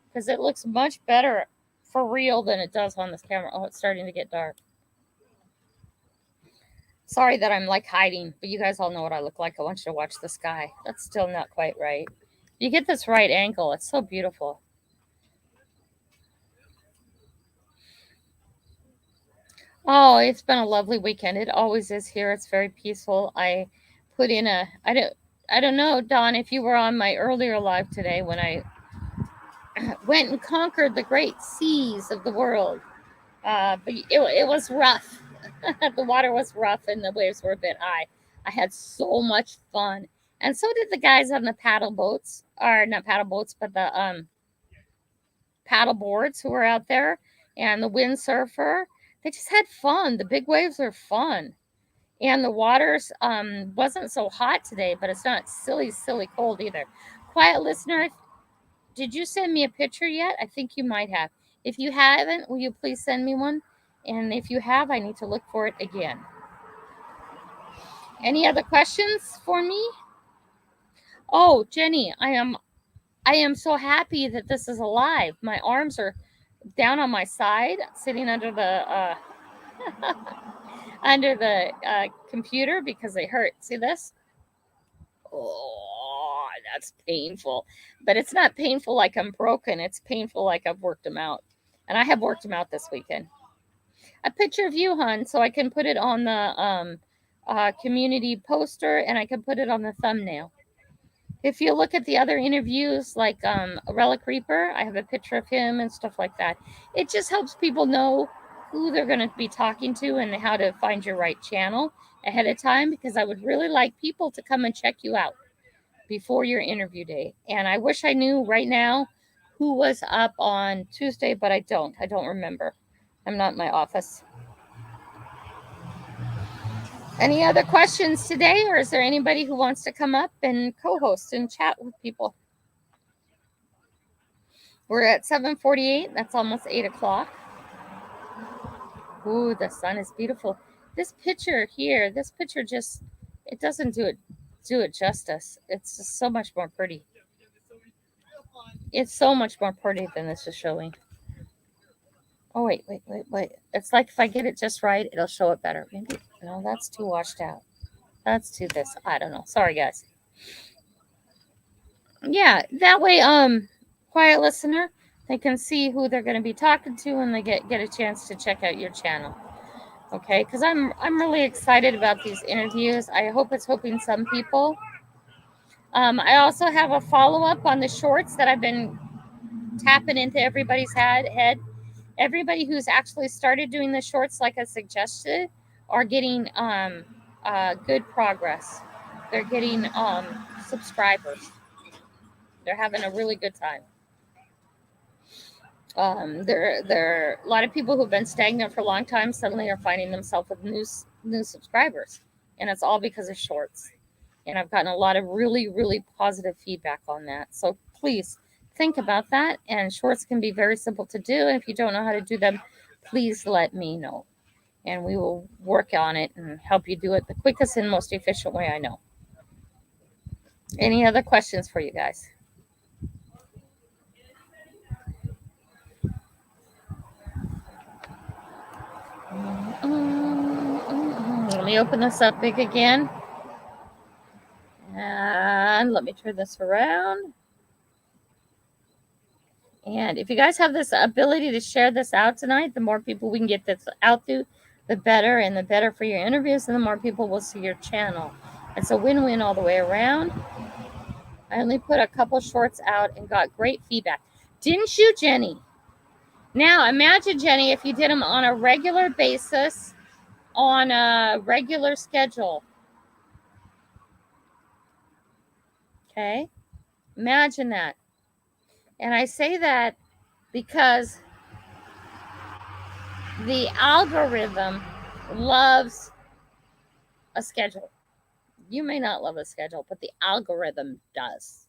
because it looks much better for real than it does on this camera. Oh, it's starting to get dark. Sorry that I'm like hiding, but you guys all know what I look like. I want you to watch the sky. That's still not quite right. You get this right angle. It's so beautiful. Oh, it's been a lovely weekend. It always is here. It's very peaceful. I put in I don't know, Don, if you were on my earlier live today when I went and conquered the great seas of the world. But it was rough. The water was rough and the waves were a bit high. I had so much fun. And so did the guys on the paddle boats, or not paddle boats, but the paddle boards who were out there, and the windsurfer. They just had fun. The big waves are fun. And the water's wasn't so hot today, but it's not silly cold either. Quiet listener, did you send me a picture yet? I think you might have. If you haven't, will you please send me one? And if you have, I need to look for it again. Any other questions for me? Oh, Jenny, I am so happy that this is alive. My arms are down on my side, sitting under the computer because they hurt. See this? Oh, that's painful. But it's not painful like I'm broken. It's painful like I've worked them out. And I have worked them out this weekend. A picture of you, hon, so I can put it on the community poster, and I can put it on the thumbnail. If you look at the other interviews, like Relic Reaper, I have a picture of him and stuff like that. It just helps people know who they're going to be talking to and how to find your right channel ahead of time, because I would really like people to come and check you out before your interview day. And I wish I knew right now who was up on Tuesday, but I don't. I don't remember. I'm not in my office. Any other questions today, or is there anybody who wants to come up and co-host and chat with people? We're at 7:48. That's almost 8 o'clock. Ooh, the sun is beautiful. This picture here, just, it doesn't do it justice. It's just so much more pretty. It's so much more pretty than this is showing. Oh, wait. It's like if I get it just right, it'll show it better. Maybe, no, that's too washed out. Let's do this. I don't know. Sorry, guys. Yeah, that way, quiet listener, they can see who they're going to be talking to, and they get a chance to check out your channel. Okay, because I'm really excited about these interviews. I hope it's helping some people. I also have a follow-up on the shorts that I've been tapping into everybody's head. Everybody who's actually started doing the shorts like I suggested are getting good progress. They're getting subscribers. They're having a really good time. There a lot of people who've been stagnant for a long time suddenly are finding themselves with new subscribers, and it's all because of shorts. And I've gotten a lot of really positive feedback on that. So please think about that. And shorts can be very simple to do. And if you don't know how to do them, please let me know, and we will work on it and help you do it the quickest and most efficient way I know. Any other questions for you guys? Let me open this up big again. And let me turn this around. And if you guys have this ability to share this out tonight, the more people we can get this out to, the better, and the better for your interviews, and the more people will see your channel. It's a win-win all the way around. I only put a couple shorts out and got great feedback. Didn't you, Jenny? Now, imagine, Jenny, if you did them on a regular basis, on a regular schedule. Okay? Imagine that. And I say that because the algorithm loves a schedule. You may not love a schedule, but the algorithm does.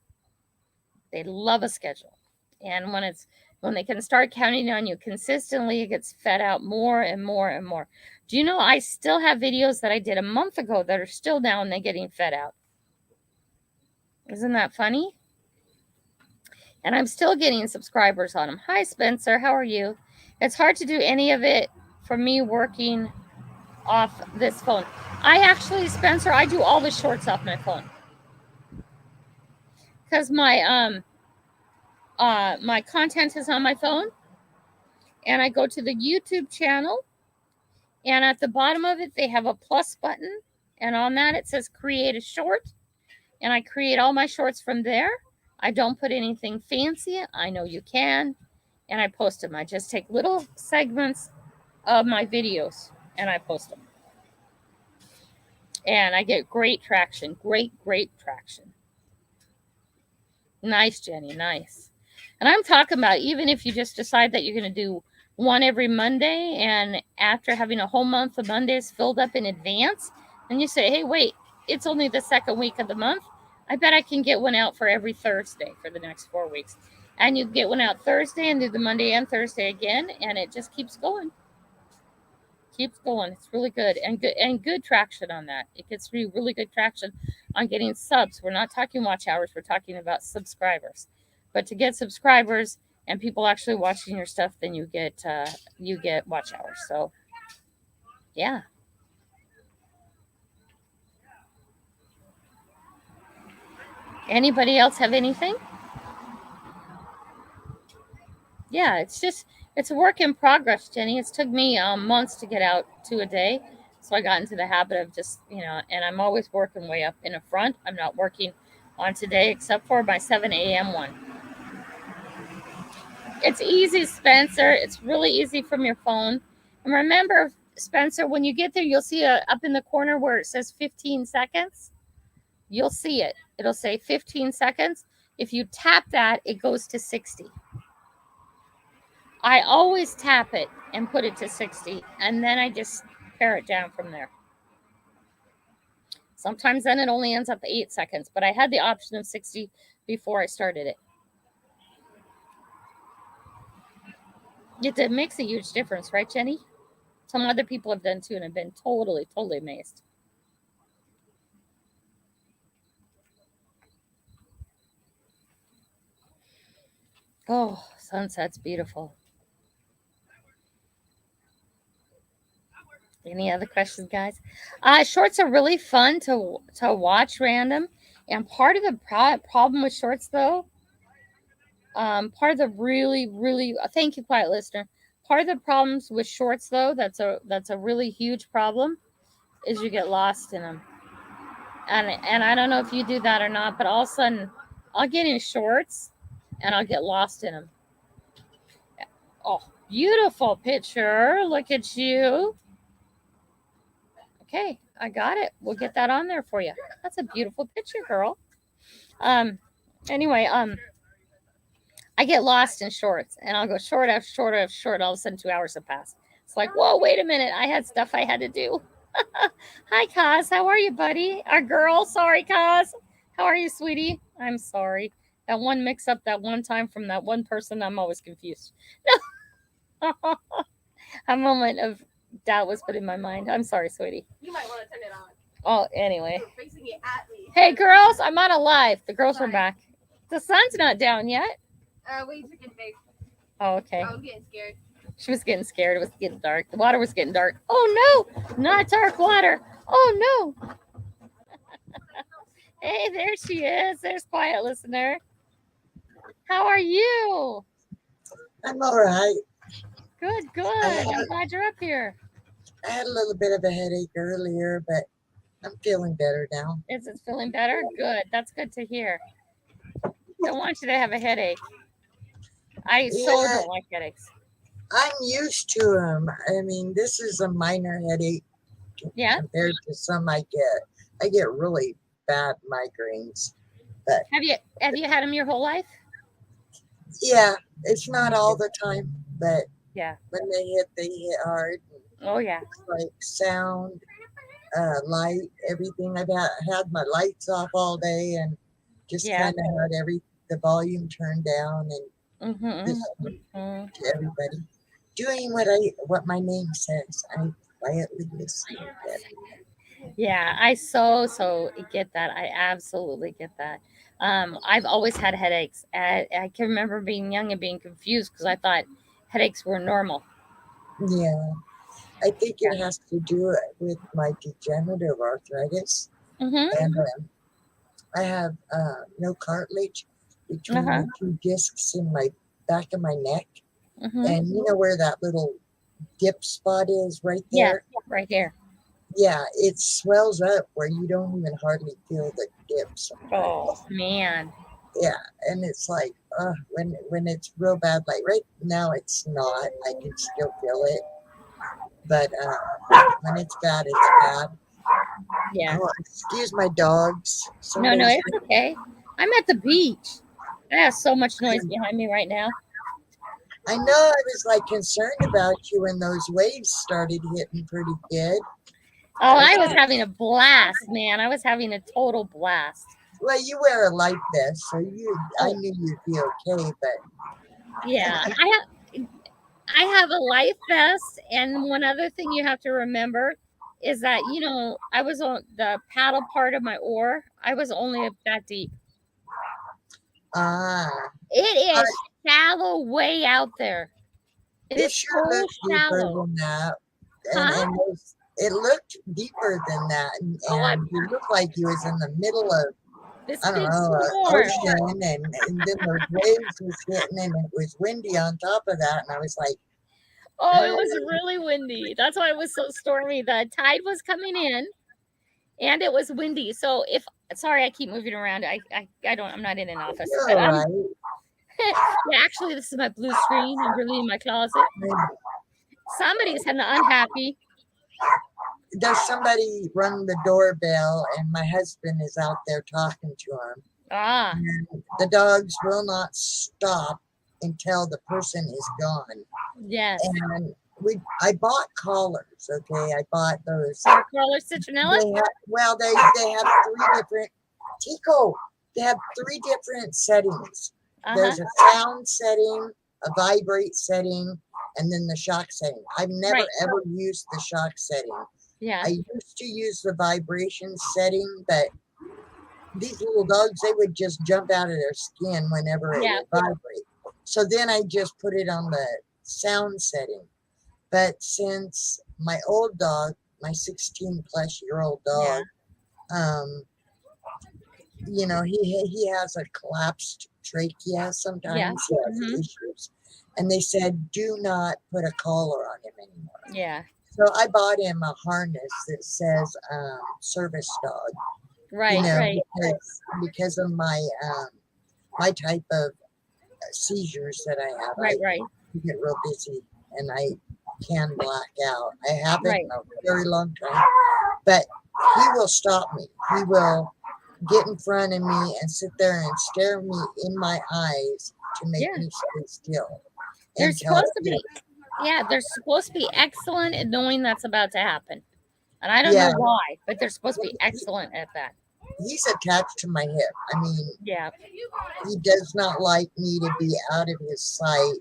They love a schedule. And when they can start counting on you consistently, it gets fed out more and more and more. Do you know I still have videos that I did a month ago that are still now and they're getting fed out? Isn't that funny? And I'm still getting subscribers on them. Hi, Spencer. How are you? It's hard to do any of it for me working off this phone. I actually, Spencer, I do all the shorts off my phone. Because my content is on my phone. And I go to the YouTube channel. And at the bottom of it, they have a plus button. And on that, it says create a short. And I create all my shorts from there. I don't put anything fancy. I know you can. And I post them. I just take little segments of my videos and I post them. And I get great traction. Great traction. Nice, Jenny. Nice. And I'm talking about even if you just decide that you're going to do one every Monday, and after having a whole month of Mondays filled up in advance, and you say, hey, wait, it's only the second week of the month. I bet I can get one out for every Thursday for the next 4 weeks. And you get one out Thursday and do the Monday and Thursday again, and it just keeps going. Keeps going. It's really good and good traction on that. It gets really good traction on getting subs. We're not talking watch hours. We're talking about subscribers. But to get subscribers and people actually watching your stuff, then you get watch hours. So yeah. Anybody else have anything? Yeah, it's a work in progress, Jenny. It's took me months to get out 2 a day. So I got into the habit of just, and I'm always working way up in the front. I'm not working on today except for my 7 a.m. one. It's easy, Spencer. It's really easy from your phone. And remember, Spencer, when you get there, you'll see up in the corner where it says 15 seconds. You'll see it. It'll say 15 seconds. If you tap that, it goes to 60. I always tap it and put it to 60, and then I just pare it down from there. Sometimes then it only ends up at 8 seconds, but I had the option of 60 before I started it. It makes a huge difference, right, Jenny? Some other people have done too, and have been totally amazed. Oh, sunset's beautiful. Any other questions, guys? Shorts are really fun to watch random. And part of the problem with shorts, though, part of the really, thank you, quiet listener. Part of the problems with shorts, though, that's a really huge problem, is you get lost in them. And I don't know if you do that or not, but all of a sudden, I'll get in shorts, and I'll get lost in them. Oh, beautiful picture. Look at you. Okay, I got it. We'll get that on there for you. That's a beautiful picture, girl. Anyway, I get lost in shorts, and I'll go short after short after short. All of a sudden, 2 hours have passed. It's like, whoa, wait a minute. I had stuff I had to do. Hi, Kaz. How are you, buddy? Our girl. Sorry, Kaz. How are you, sweetie? I'm sorry. That one mix up that one time from that one person, I'm always confused. No. A moment of doubt was put in my mind. I'm sorry, sweetie. You might want to turn it on. Oh, anyway. You're facing it at me. Hey, girls, I'm on a live. The girls are back. The sun's not down yet. We took it big. Oh, okay. I was getting scared. She was getting scared. It was getting dark. The water was getting dark. Oh, no. Not dark water. Oh, no. Hey, there she is. There's quiet listener. How are you? I'm all right. Good. I'm glad you're up here. I had a little bit of a headache earlier, but I'm feeling better now. Is it feeling better? Good. That's good to hear. Don't want you to have a headache. I so Yeah, don't like headaches. I'm used to them. I mean, this is a minor headache Yeah. compared to some I get. I get really bad migraines, but Have you had them your whole life? yeah, it's not all the time, but Yeah. when they hit hard. Oh yeah. It's like sound, light, everything. I've had my lights off all day and just Yeah. kind of had the volume turned down and Mm-hmm. listening Mm-hmm. to everybody doing what my name says. I quietly listening to everybody. Yeah, I so get that. I absolutely get that. I've always had headaches. I can remember being young and being confused because I thought headaches were normal. Yeah, I think Yeah. it has to do with my degenerative arthritis, Mhm. and I have no cartilage Uh between huh. the two discs in my back of my neck, Mhm. and you know where that little dip spot is right Yeah. there. Right here. Yeah, it swells up where you don't even hardly feel the dip Oh sometimes. man. Yeah, and it's like, when it's real bad, like right now it's not. I can still feel it, but when it's bad, it's bad. Yeah. Oh, excuse my dogs. No, Somebody's. it's okay. I'm at the beach. I have so much noise behind me right now. I know I was like concerned about you when those waves started hitting pretty good. Oh, I was I was like, having a blast, man. I was having a total blast. well, you wear a life vest, so I Oh, knew you'd be okay, but yeah. I have a life vest, and one other thing you have to remember is that I was on the paddle part of my oar. I was only that deep. ah. It is shallow, way out there. It It is sure so looked deeper shallow, than that, and huh? it looked deeper than that, Oh, and you looked like you was in the middle of this I don't big know an storm. ocean, and then those waves was hitting, and it was windy on top of that, and I was like, Oh, it was "Uh, really windy. That's why it was so stormy. The tide was coming in, and it was windy. So if sorry, I keep moving around. I don't. I'm not in an office, you're but all right." yeah. Actually, this is my blue screen. I'm really in my closet. Somebody's unhappy. There's somebody rung the doorbell, and my husband is out there talking to him. Ah, And the dogs will not stop until the person is gone. yes. And I bought collars. Okay, I bought those. Caterpillar citronella? They have three different Tico. They have three different settings. Uh-huh. There's a sound setting, a vibrate setting, and then the shock setting. I've never Right. ever used the shock setting. Yeah. I used to use the vibration setting, but these little dogs, they would just jump out of their skin whenever it Yeah. would vibrate. So then I just put it on the sound setting. But since my old dog, my 16 plus year old Yeah. dog, um, he has a collapsed trachea sometimes. He has Mhm. issues. And they said, do not put a collar on him anymore. Yeah. So I bought him a harness that says service dog, Right. Right. because of my type of seizures that I have. Right. Right. I get real busy and I can black out. I haven't Right. in a very long time, but he will stop me. He will get in front of me and sit there and stare me in my eyes to make Yeah. me stay still. They're Until supposed to be. Yeah, they're supposed to be excellent at knowing that's about to happen. And I don't yeah, know why, but they're supposed to be excellent at that. he's attached to my hip. I mean, Yeah. he does not like me to be out of his sight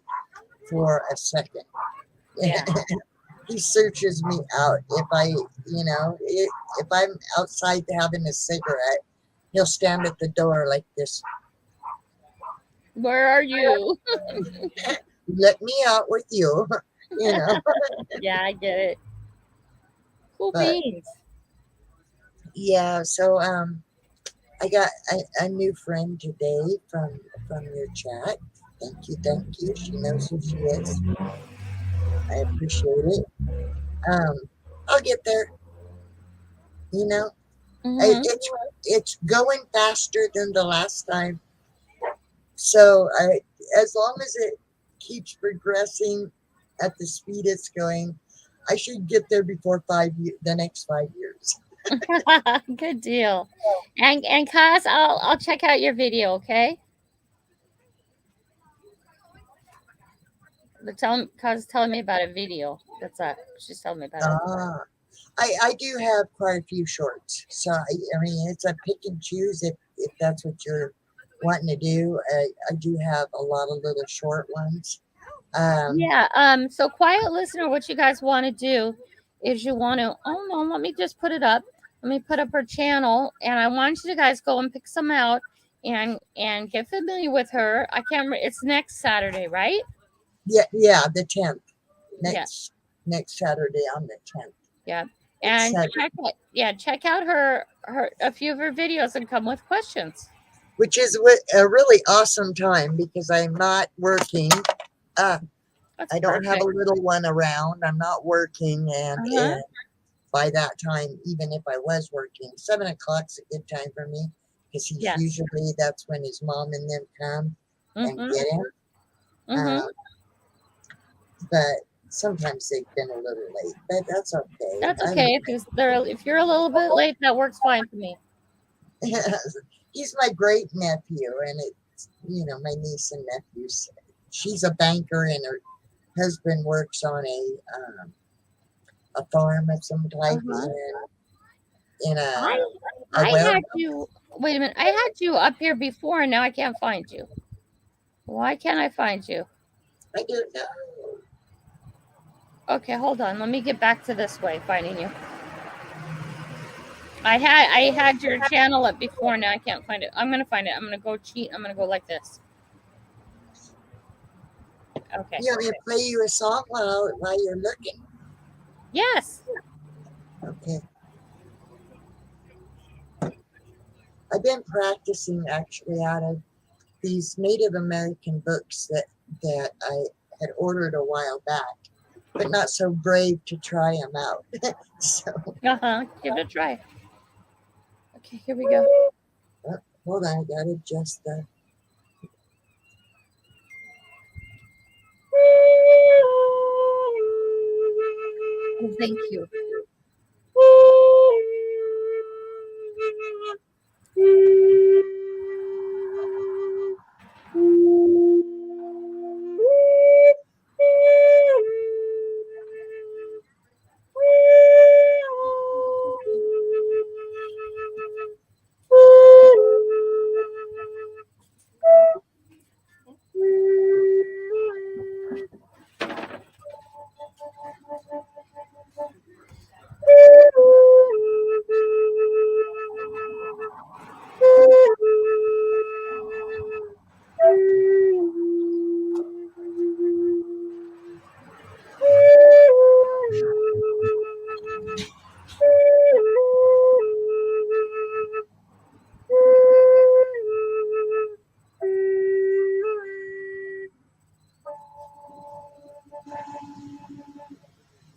for a second. Yeah. He searches me out. If I'm outside having a cigarette, he'll stand at the door like this. Where are you? Let me out with you, you know. Yeah, I get it. Cool But beans. yeah, so I got a new friend today from your chat. Thank you. She knows who she is. I appreciate it. Um, I'll get there. You know, Hmm. it's going faster than the last time. So as long as it keeps progressing at the speed it's going, I should get there before the next 5 years. Good deal. And Kaz, I'll check out your video, okay? But Kaz telling me about a video. That's up. She's telling me about it. Ah, I do have quite a few shorts, so I mean it's a pick and choose if that's what you're wanting to do. I do have a lot of little short ones. Um, Yeah. So quiet listener, what you guys want to do is you want to. Oh no, let me just put it up. Let me put up her channel, and I want you guys go and pick some out and get familiar with her. I can't. It's next Saturday, right? yeah, the 10th Yeah. next Saturday on the 10th. Yeah. It's And Saturday. check out her a few of her videos and come with questions. Which is a really awesome time because I'm not working. Uh, That's I don't have perfect. a little one around. I'm not working, Uh-huh. and by that time, even if I was working, 7 o'clock's a good time for me because he's Yes. usually that's when his mom and them come and Mm-hmm. get him. Mm-hmm. But sometimes they've been a little late, but that's okay. That's okay. If you're a little bit late, that works fine for me. He's my great nephew, and it's my niece and nephews. She's a banker, and her husband works on a farm of some type Uh-huh. in I a I well. had you wait a minute. I had you up here before and now I can't find you. Why can't I find you? I don't know. Okay, hold on. Let me get back to this way finding you. I had your channel up before, now I can't find it. I'm gonna find it. I'm gonna go cheat. I'm gonna go like this. Okay. You want me to play you a song while you're looking? Yes. Okay. I've been practicing actually out of these Native American books that I had ordered a while back, but not so brave to try them out. So Give it a try. Okay, here we go. hold on, I gotta adjust the. Oh, thank you.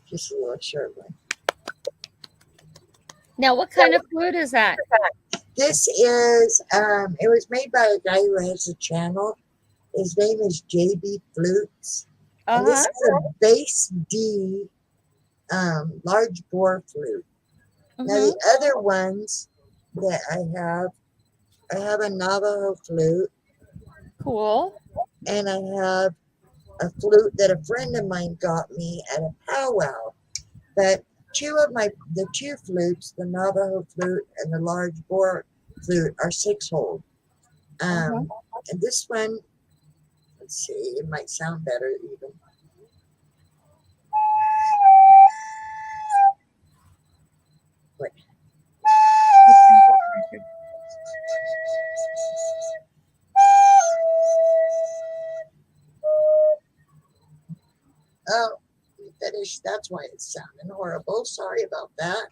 Just a little short one. Now, what kind of flute is that? This is it was made by a guy who has a channel. His name is JB Flutes. And this is a bass D large bore flute. Now Mm-hmm. the other ones that I have a Navajo flute, Cool. and I have a flute that a friend of mine got me at a powwow. But the two flutes, the Navajo flute and the large bore flute, are 6-hole. And this one, let's see, it might sound better even. Wait. Oh, finished. That's why it's sounding horrible. Sorry about that.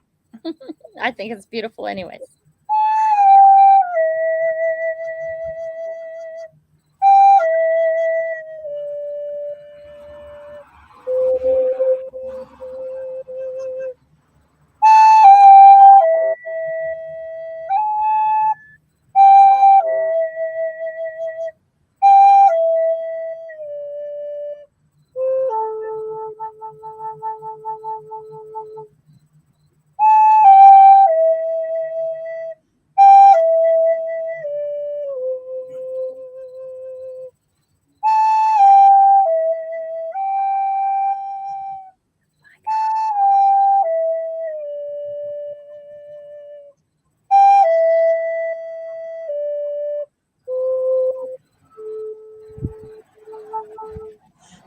I think it's beautiful anyways.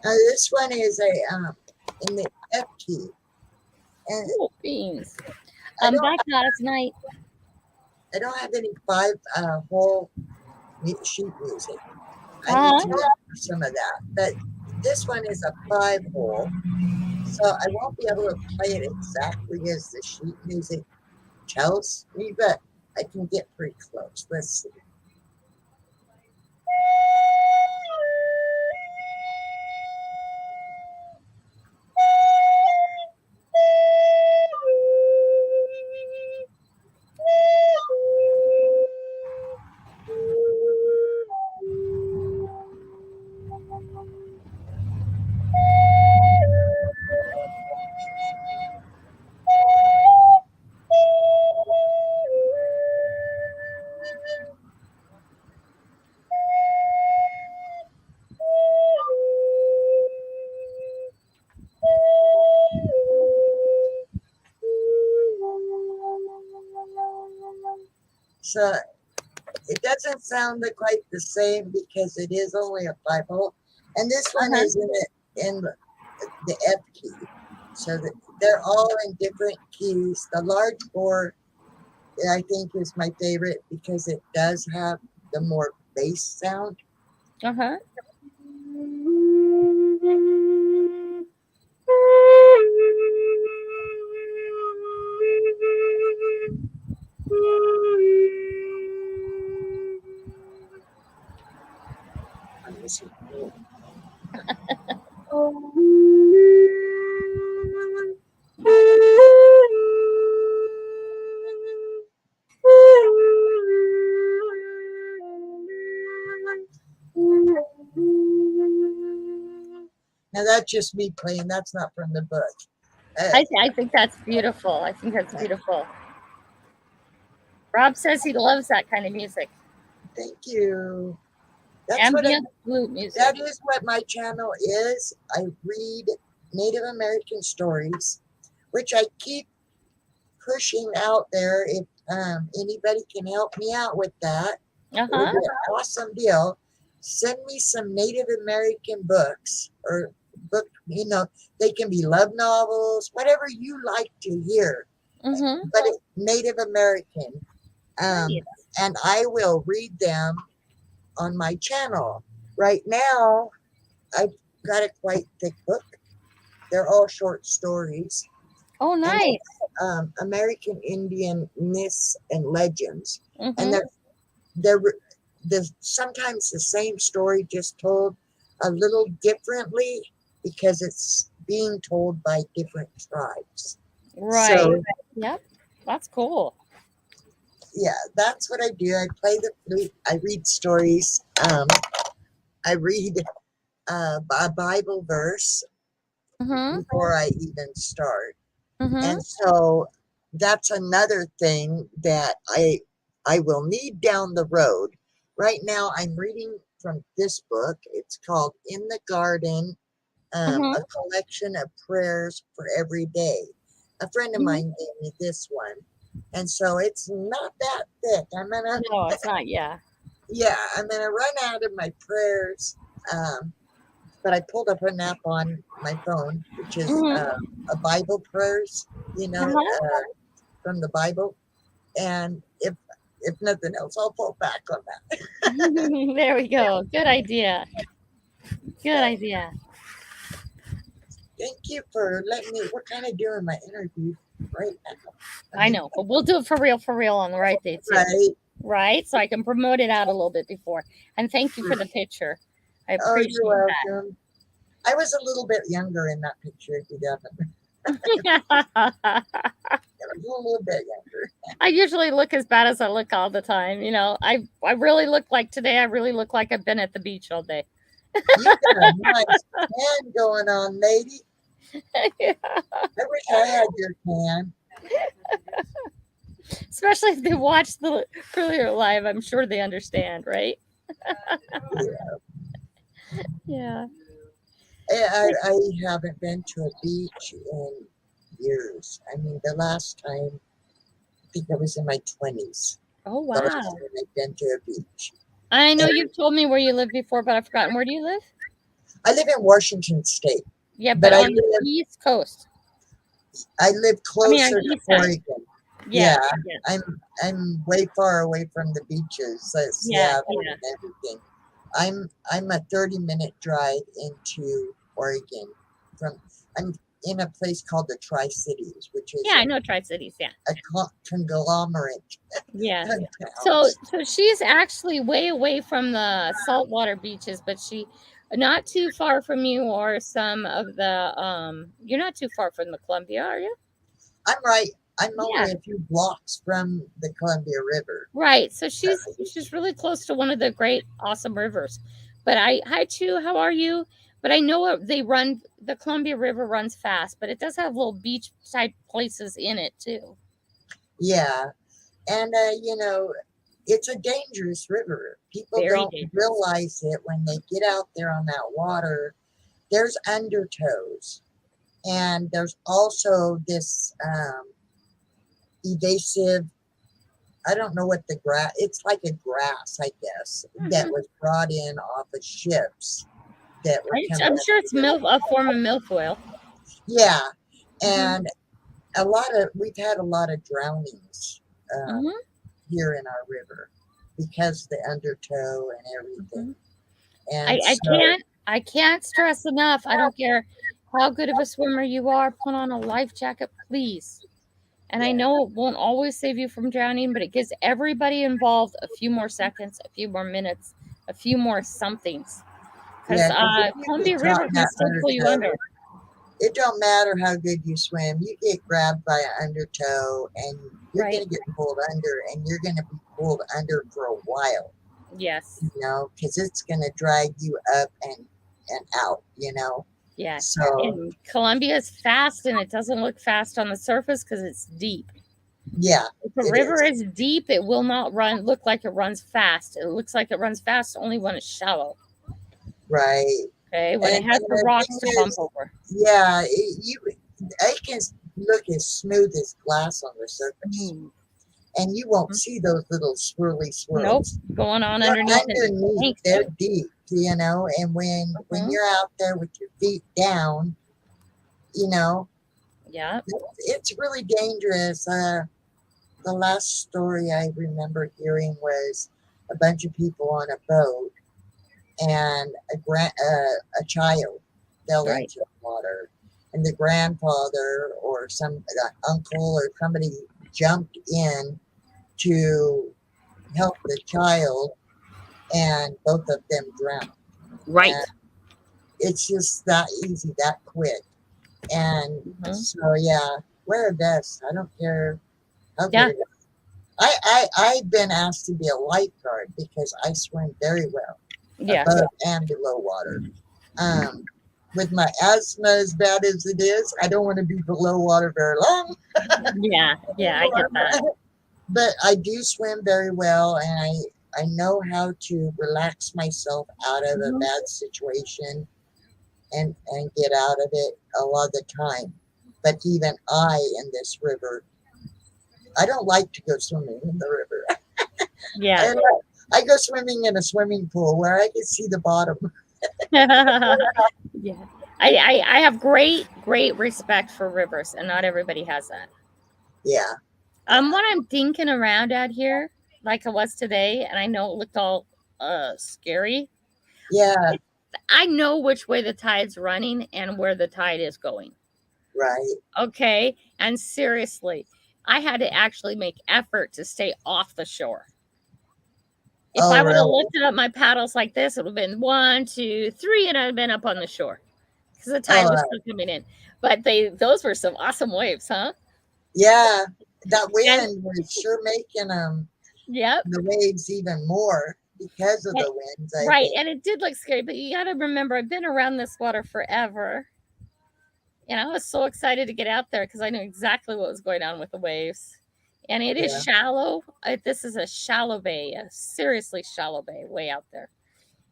This one is in the F key, and Oh, beans. I don't Back last night. I don't have any 5 whole sheet music. I need Uh-huh. to look for some of that. But this one is a 5 hole, so I won't be able to play it exactly as the sheet music tells me, but I can get pretty close. Let's see. So it doesn't sound quite the same because it is only a 5 hole, and this one Uh-huh. is in the F key. So they're all in different keys. The large four, I think, is my favorite because it does have the more bass sound. Uh-huh. Let me see. Now that's just me playing. That's not from the book. I think that's beautiful. I think that's beautiful. Rob says he loves that kind of music. Thank you. That's what Ambient flute music. that is what my channel is. I read Native American stories, which I keep pushing out there. If anybody can help me out with that, it would Uh-huh. be an awesome deal. Send me some Native American books or book. They can be love novels, whatever you like to hear, Mm-hmm. but it's Native American. Right. And I will read them on my channel. Right now, I've got a quite thick book. They're all short stories, Oh, and nice. it's American Indian myths and legends. And Mm-hmm. they're sometimes the same story, just told a little differently because it's being told by different tribes. Right. So Yep. That's cool. yeah, that's what I do. I play the flute. I read stories. I read a Bible verse Mm-hmm. before I even start. Mm-hmm. And so that's another thing that I will need down the road. Right now I'm reading from this book. It's called In the Garden, Mm-hmm. a collection of prayers for every day. A friend of mine gave me this one. And so it's not that thick. No, it's not. Yeah. I'm gonna run out of my prayers. But I pulled up an app on my phone, which is Mm-hmm. a Bible prayers, Uh-huh. from the Bible. And if nothing else, I'll fall back on that. There we go. Good idea. Good But idea. thank you for letting me. We're kind of doing my interview right now. I know, but we'll do it for real on the right day too. Right. Right? So I can promote it out a little bit before. And thank you for the picture. I Oh, appreciate you're welcome. I was a little bit younger in that picture. If you haven't, that. I was a little bit younger. I usually look as bad as I look all the time. I really look like today. I really look like I've been at the beach all day. You got a nice tan going on, lady. I wish I had your tan. Especially if they watch the earlier live, I'm sure they understand, right? Yeah. Yeah. I haven't been to a beach in years. I mean, the last time I think I was in my 20s. Oh The last wow. time I'd been to a beach. I know And you've told me where you lived before, but I've forgotten. Where do you live? I live in Washington State, Yeah, but but on the East Coast. I live On closer to East side. Oregon. Yeah. Yeah, I'm way far away from the beaches, Seattle and everything. I'm a 30-minute drive into Oregon from. I'm in a place called the Tri-Cities, which is Yeah, I know Tri-Cities. Yeah. a conglomerate Yeah. of So towns. she's actually way away from the saltwater beaches, but she not too far from you or some of the you're not too far from the Columbia, are you? I'm right. I'm Yeah. only a few blocks from the Columbia River. Right. So she's really close to one of the great awesome rivers. But hi Chu, how are you? But I know the Columbia River runs fast, but it does have little beach type places in it too. Yeah, and it's a dangerous river. People Very don't dangerous. realize it when they get out there on that water. There's undertows, and there's also this evasive. I don't know what the grass. It's like a grass, I guess, that was brought in off of ships that were coming. I'm sure it's a form of milfoil. Yeah, and we've had a lot of drownings here in our river because of the undertow and everything. And I can't stress enough. I don't care how good of a swimmer you are, put on a life jacket, please. And I know it won't always save you from drowning, but it gives everybody involved a few more seconds, a few more minutes, a few more somethings. Because Columbia River can still pull you under. It don't matter how good you swim. You get grabbed by an undertow and you're going to get pulled under, and you're going to be pulled under for a while. Yes. Because it's going to drag you up and out, Yeah. So and Columbia is fast, and it doesn't look fast on the surface because it's deep. Yeah. If a river is deep, it will not look like it runs fast. It looks like it runs fast only when it's shallow. Right. Okay. When it has the rocks to bump over. Yeah. It can look as smooth as glass on the surface. And you won't see those little swirly swirls. Nope, going on underneath. They're deep, and when you're out there with your feet down, yeah, it's really dangerous. The last story I remember hearing was a bunch of people on a boat, and a child fell into the water, and the grandfather or some uncle or somebody jumped in to help the child, and both of them drowned. Right. And it's just that easy, that quick. And so, yeah, wear a vest. I don't care how good it is. I've been asked to be a lifeguard because I swim very well, above and below water. With my asthma as bad as it is, I don't want to be below water very long. yeah, I get that. But I do swim very well, and I know how to relax myself out of a bad situation and get out of it a lot of the time. But even in this river, I don't like to go swimming in the river. Yeah. I go swimming in a swimming pool where I can see the bottom. Yeah. I have great respect for rivers, and not everybody has that. Yeah. What I'm thinking around out here, like I was today, and I know it looked all scary. Yeah. I know which way the tide's running and where the tide is going. Right. Okay. And seriously, I had to actually make effort to stay off the shore. If I would have lifted up my paddles like this, it would have been 1, 2, 3, and I'd have been up on the shore because the tide was still coming in. But those were some awesome waves, huh? Yeah. That wind was sure making the waves even more because of the winds. Right. And it did look scary, but you got to remember, I've been around this water forever. And I was so excited to get out there because I knew exactly what was going on with the waves. And it is shallow. This is a shallow bay, a seriously shallow bay way out there.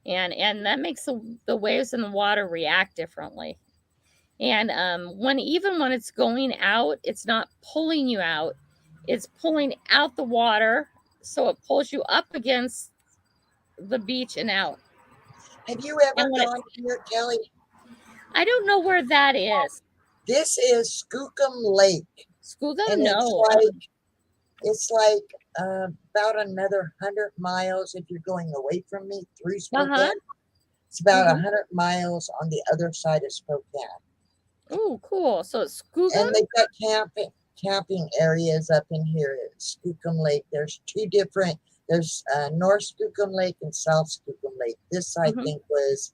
And that makes the waves in the water react differently. And when it's going out, it's not pulling you out. It's pulling out the water. So it pulls you up against the beach and out. Have you ever And when gone here, Kelly? I don't know where that is. This is Skookum Lake, Scuba? and No. it's like about another 100 miles if you're going away from me through Spokane. Uh-huh. It's about Mhm. 100 miles on the other side of Spokane, Oh, cool. So it's Scuba? and they've got camping areas up in here at Skookum Lake. There's two different. There's North Skookum Lake and South Skookum Lake. This I Mhm. think was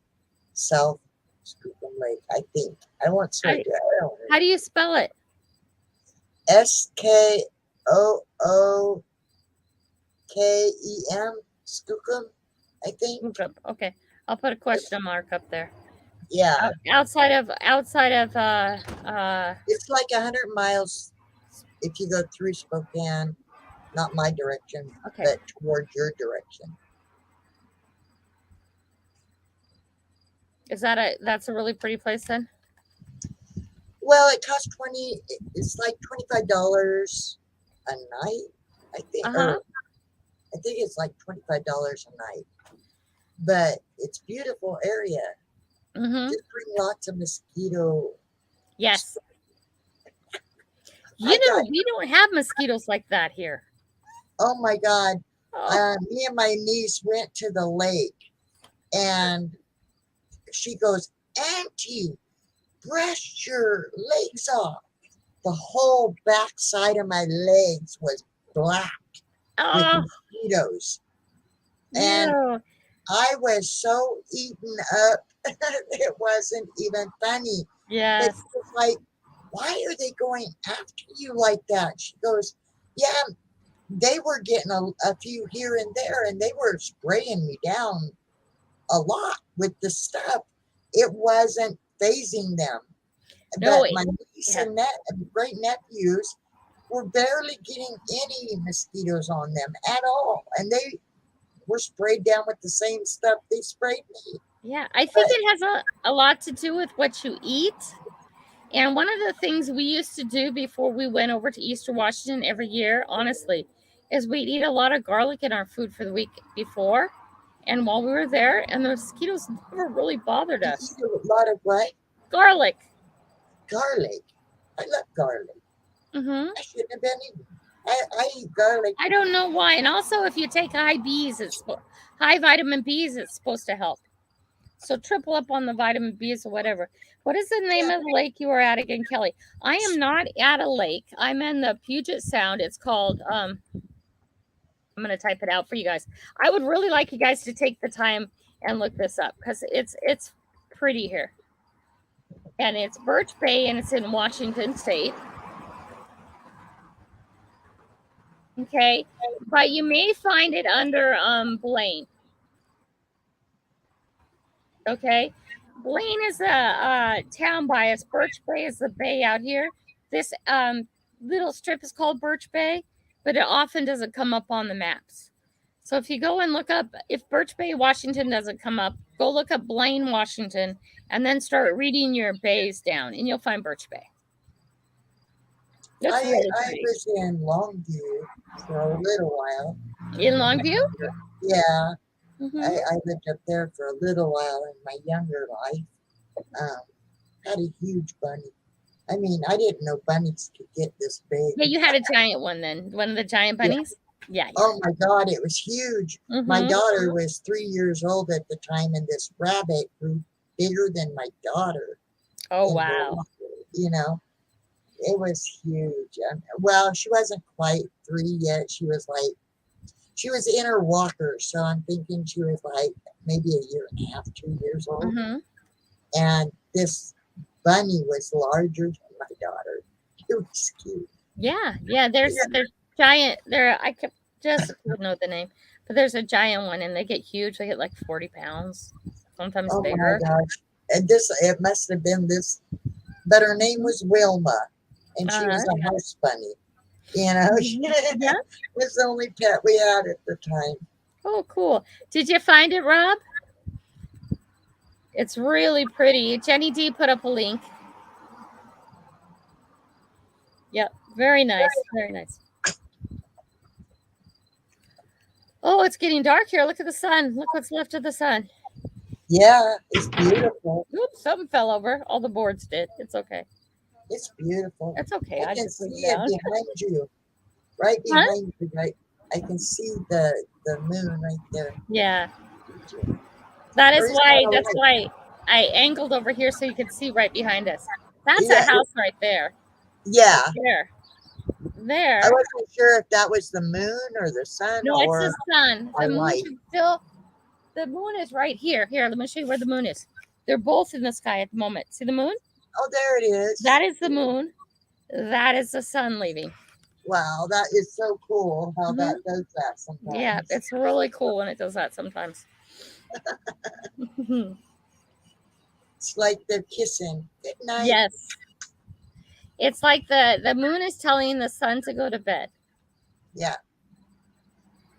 South Skookum Lake. I think I won't say. How, I don't know. how do you spell it? Skookem, Skookum, I think. Scuba. Okay. I'll put a question mark up there. Yeah, Outside of it's like 100 miles if you go through Spokane, not my direction, okay. but towards your direction. That's a really pretty place then? Well, it costs It's like $25 a night, I think, Uh-huh. or I think it's like $25 a night. But it's beautiful area. Mm-hmm. Just bring lots of mosquito. Yes. I got, We don't have mosquitoes like that here. oh my God. Oh, Me and my niece went to the lake, and she goes, Auntie, brush your legs off. The whole backside of my legs was black with oh, mosquitoes. And no. I was so eaten up, it wasn't even funny. But Yes. she was like, why are they going after you like that? She goes, yeah, they were getting a few here and there, and they were spraying me down a lot with the stuff. It wasn't phasing them. No, But my niece yeah. and great nephews were barely getting any mosquitoes on them at all. And they were sprayed down with the same stuff they sprayed me. Yeah, I think it has a lot to do with what you eat. And one of the things we used to do before we went over to Easter Washington every year, honestly, is we'd eat a lot of garlic in our food for the week before and while we were there, and the mosquitoes never really bothered You us. eat a lot of what? Garlic. Garlic. I love garlic. Mm-hmm. I shouldn't have been eating. I eat garlic. I don't know why. And also, if you take high vitamin Bs, it's supposed to help. So triple up on the vitamin Bs or whatever. What is the name of the lake you were at again, Kelly? I am not at a lake. I'm in the Puget Sound. It's called I'm going to type it out for you guys. I would really like you guys to take the time and look this up because it's pretty here. And it's Birch Bay, and it's in Washington State. Okay, but you may find it under Blaine. Okay, Blaine is a town by us. Birch Bay is the bay out here. This little strip is called Birch Bay, but it often doesn't come up on the maps. So if you go and look up, if Birch Bay, Washington doesn't come up, go look up Blaine, Washington, and then start reading your bays down, and you'll find Birch Bay. That's really I pretty. was in Longview for a little while. In Longview? Yeah, Mm-hmm. I lived up there for a little while in my younger life. Had a huge bunny. I mean, I didn't know bunnies could get this big. Yeah, you had a giant one then. One of the giant bunnies? Yeah. Oh my God, it was huge. Mm-hmm. My daughter was 3 years old at the time, and this rabbit grew bigger than my daughter. Oh, wow. You know, it was huge. Well, she wasn't quite 3 yet. She was in her walker. So I'm thinking she was like maybe a year and a half, 2 years old. Mm-hmm. And this bunny was larger than my daughter. It was cute. Yeah. There's giant. I just don't know the name, but there's a giant one, and they get huge. They get like 40 pounds, sometimes bigger. Oh my gosh! And it must have been this, but her name was Wilma, and she was a house bunny. You know, Yeah. It was the only pet we had at the time. Oh, cool. Did you find it, Rob? It's really pretty. Jenny D put up a link. Yep. Very nice. Very nice. Oh, it's getting dark here. Look at the sun. Look what's left of the sun. Yeah, it's beautiful. Oops, something fell over. All the boards did. It's okay. It's beautiful. It's okay. I I can just leave see it it down. behind you, right Huh? behind you. Right, I can see the moon right there. Yeah. That is There is not why. a That's light. why I angled over here so you could see right behind us. That's a Yeah, house right there. yeah. There. I There. wasn't sure if that was the moon or the sun No, it's or the sun. my The moon life. should still. The moon is right here. Here, let me show you where the moon is. They're both in the sky at the moment. See the moon? Oh, there it is. That is the moon. That is the sun leaving. Wow, that is so cool how Hmm. that does that Yeah, sometimes. it's really cool when it does that sometimes. It's like they're kissing. Good night. Yes. It's like the moon is telling the sun to go to bed. Yeah,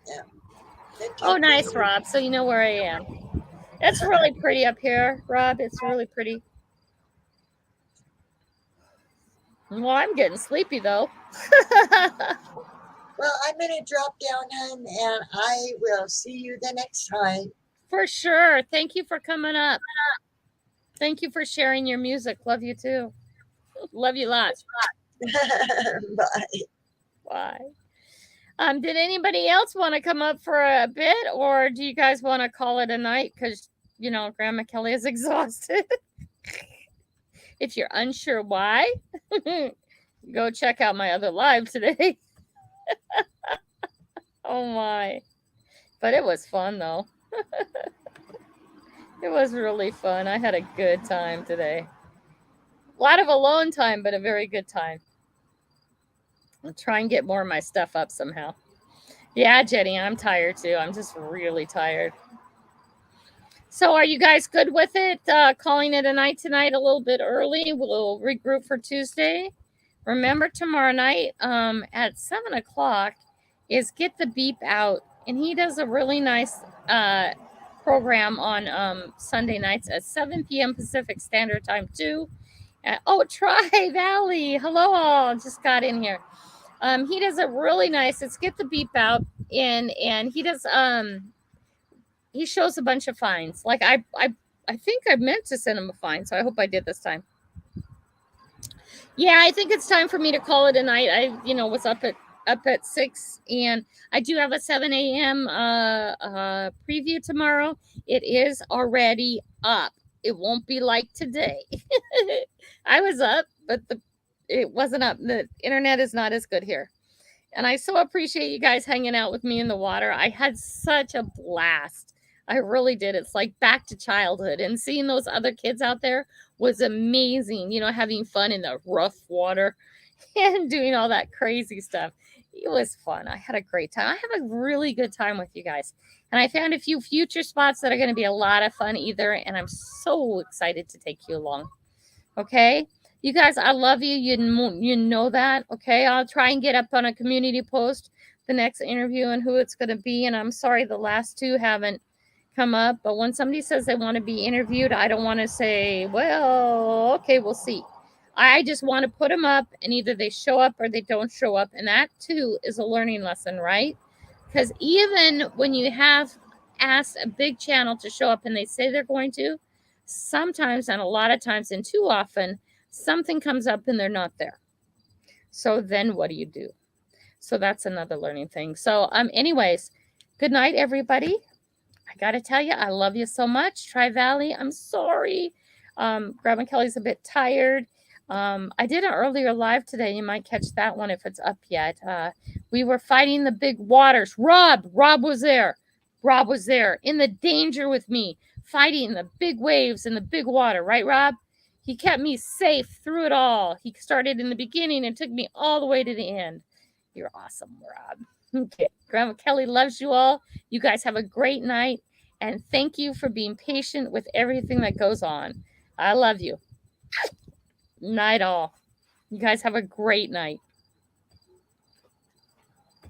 yeah. They're too Oh, nice, pretty. Rob. So you know where I am. It's really pretty up here, Rob. It's really pretty. Well, I'm getting sleepy though. Well, I'm going to drop down, hon, and I will see you the next time. For sure. Thank you for coming up. Thank you for sharing your music. Love you too. Love you lots. Bye. Bye. Did anybody else want to come up for a bit, or do you guys want to call it a night? Because Grandma Kelly is exhausted. If you're unsure why, go check out my other live today. Oh my! But it was fun though. It was really fun. I had a good time today. A lot of alone time, but a very good time. I'll try and get more of my stuff up somehow. Yeah, Jenny, I'm tired too. I'm just really tired. So, are you guys good with it? Calling it a night tonight a little bit early. We'll regroup for Tuesday. Remember, tomorrow night at 7 o'clock is Get the Beep Out. And he does a really nice program on Sunday nights at 7 p.m. Pacific Standard Time, too. Tri Valley. Hello, all. Just got in here. He does a really nice, it's Get the Beep Out. And he does, he shows a bunch of finds. Like, I think I meant to send him a find, so I hope I did this time. Yeah, I think it's time for me to call it a night. I, was up at 6, and I do have a 7 a.m. Preview tomorrow. It is already up. It won't be like today. I was up, but it wasn't up. The internet is not as good here. And I so appreciate you guys hanging out with me in the water. I had such a blast. I really did. It's like back to childhood, and seeing those other kids out there was amazing. Having fun in the rough water and doing all that crazy stuff. It was fun. I had a great time. I have a really good time with you guys. And I found a few future spots that are going to be a lot of fun either. And I'm so excited to take you along. Okay? You guys, I love you. You know that. Okay? I'll try and get up on a community post the next interview and who it's going to be. And I'm sorry the last two haven't come up. But when somebody says they want to be interviewed, I don't want to say, well, okay, we'll see. I just want to put them up, and either they show up or they don't show up. And that too is a learning lesson, right? Because even when you have asked a big channel to show up and they say they're going to, sometimes, and a lot of times, and too often, something comes up and they're not there. So then what do you do? So that's another learning thing. So anyways, good night, everybody. I got to tell you, I love you so much. Tri Valley, I'm sorry. Grandma Kelly's a bit tired. I did an earlier live today. You might catch that one if it's up yet. We were fighting the big waters. Rob was there. Rob was there in the danger with me, fighting the big waves and the big water. Right, Rob? He kept me safe through it all. He started in the beginning and took me all the way to the end. You're awesome, Rob. Okay. Grandma Kelly loves you all. You guys have a great night. And thank you for being patient with everything that goes on. I love you. Night all. You guys have a great night.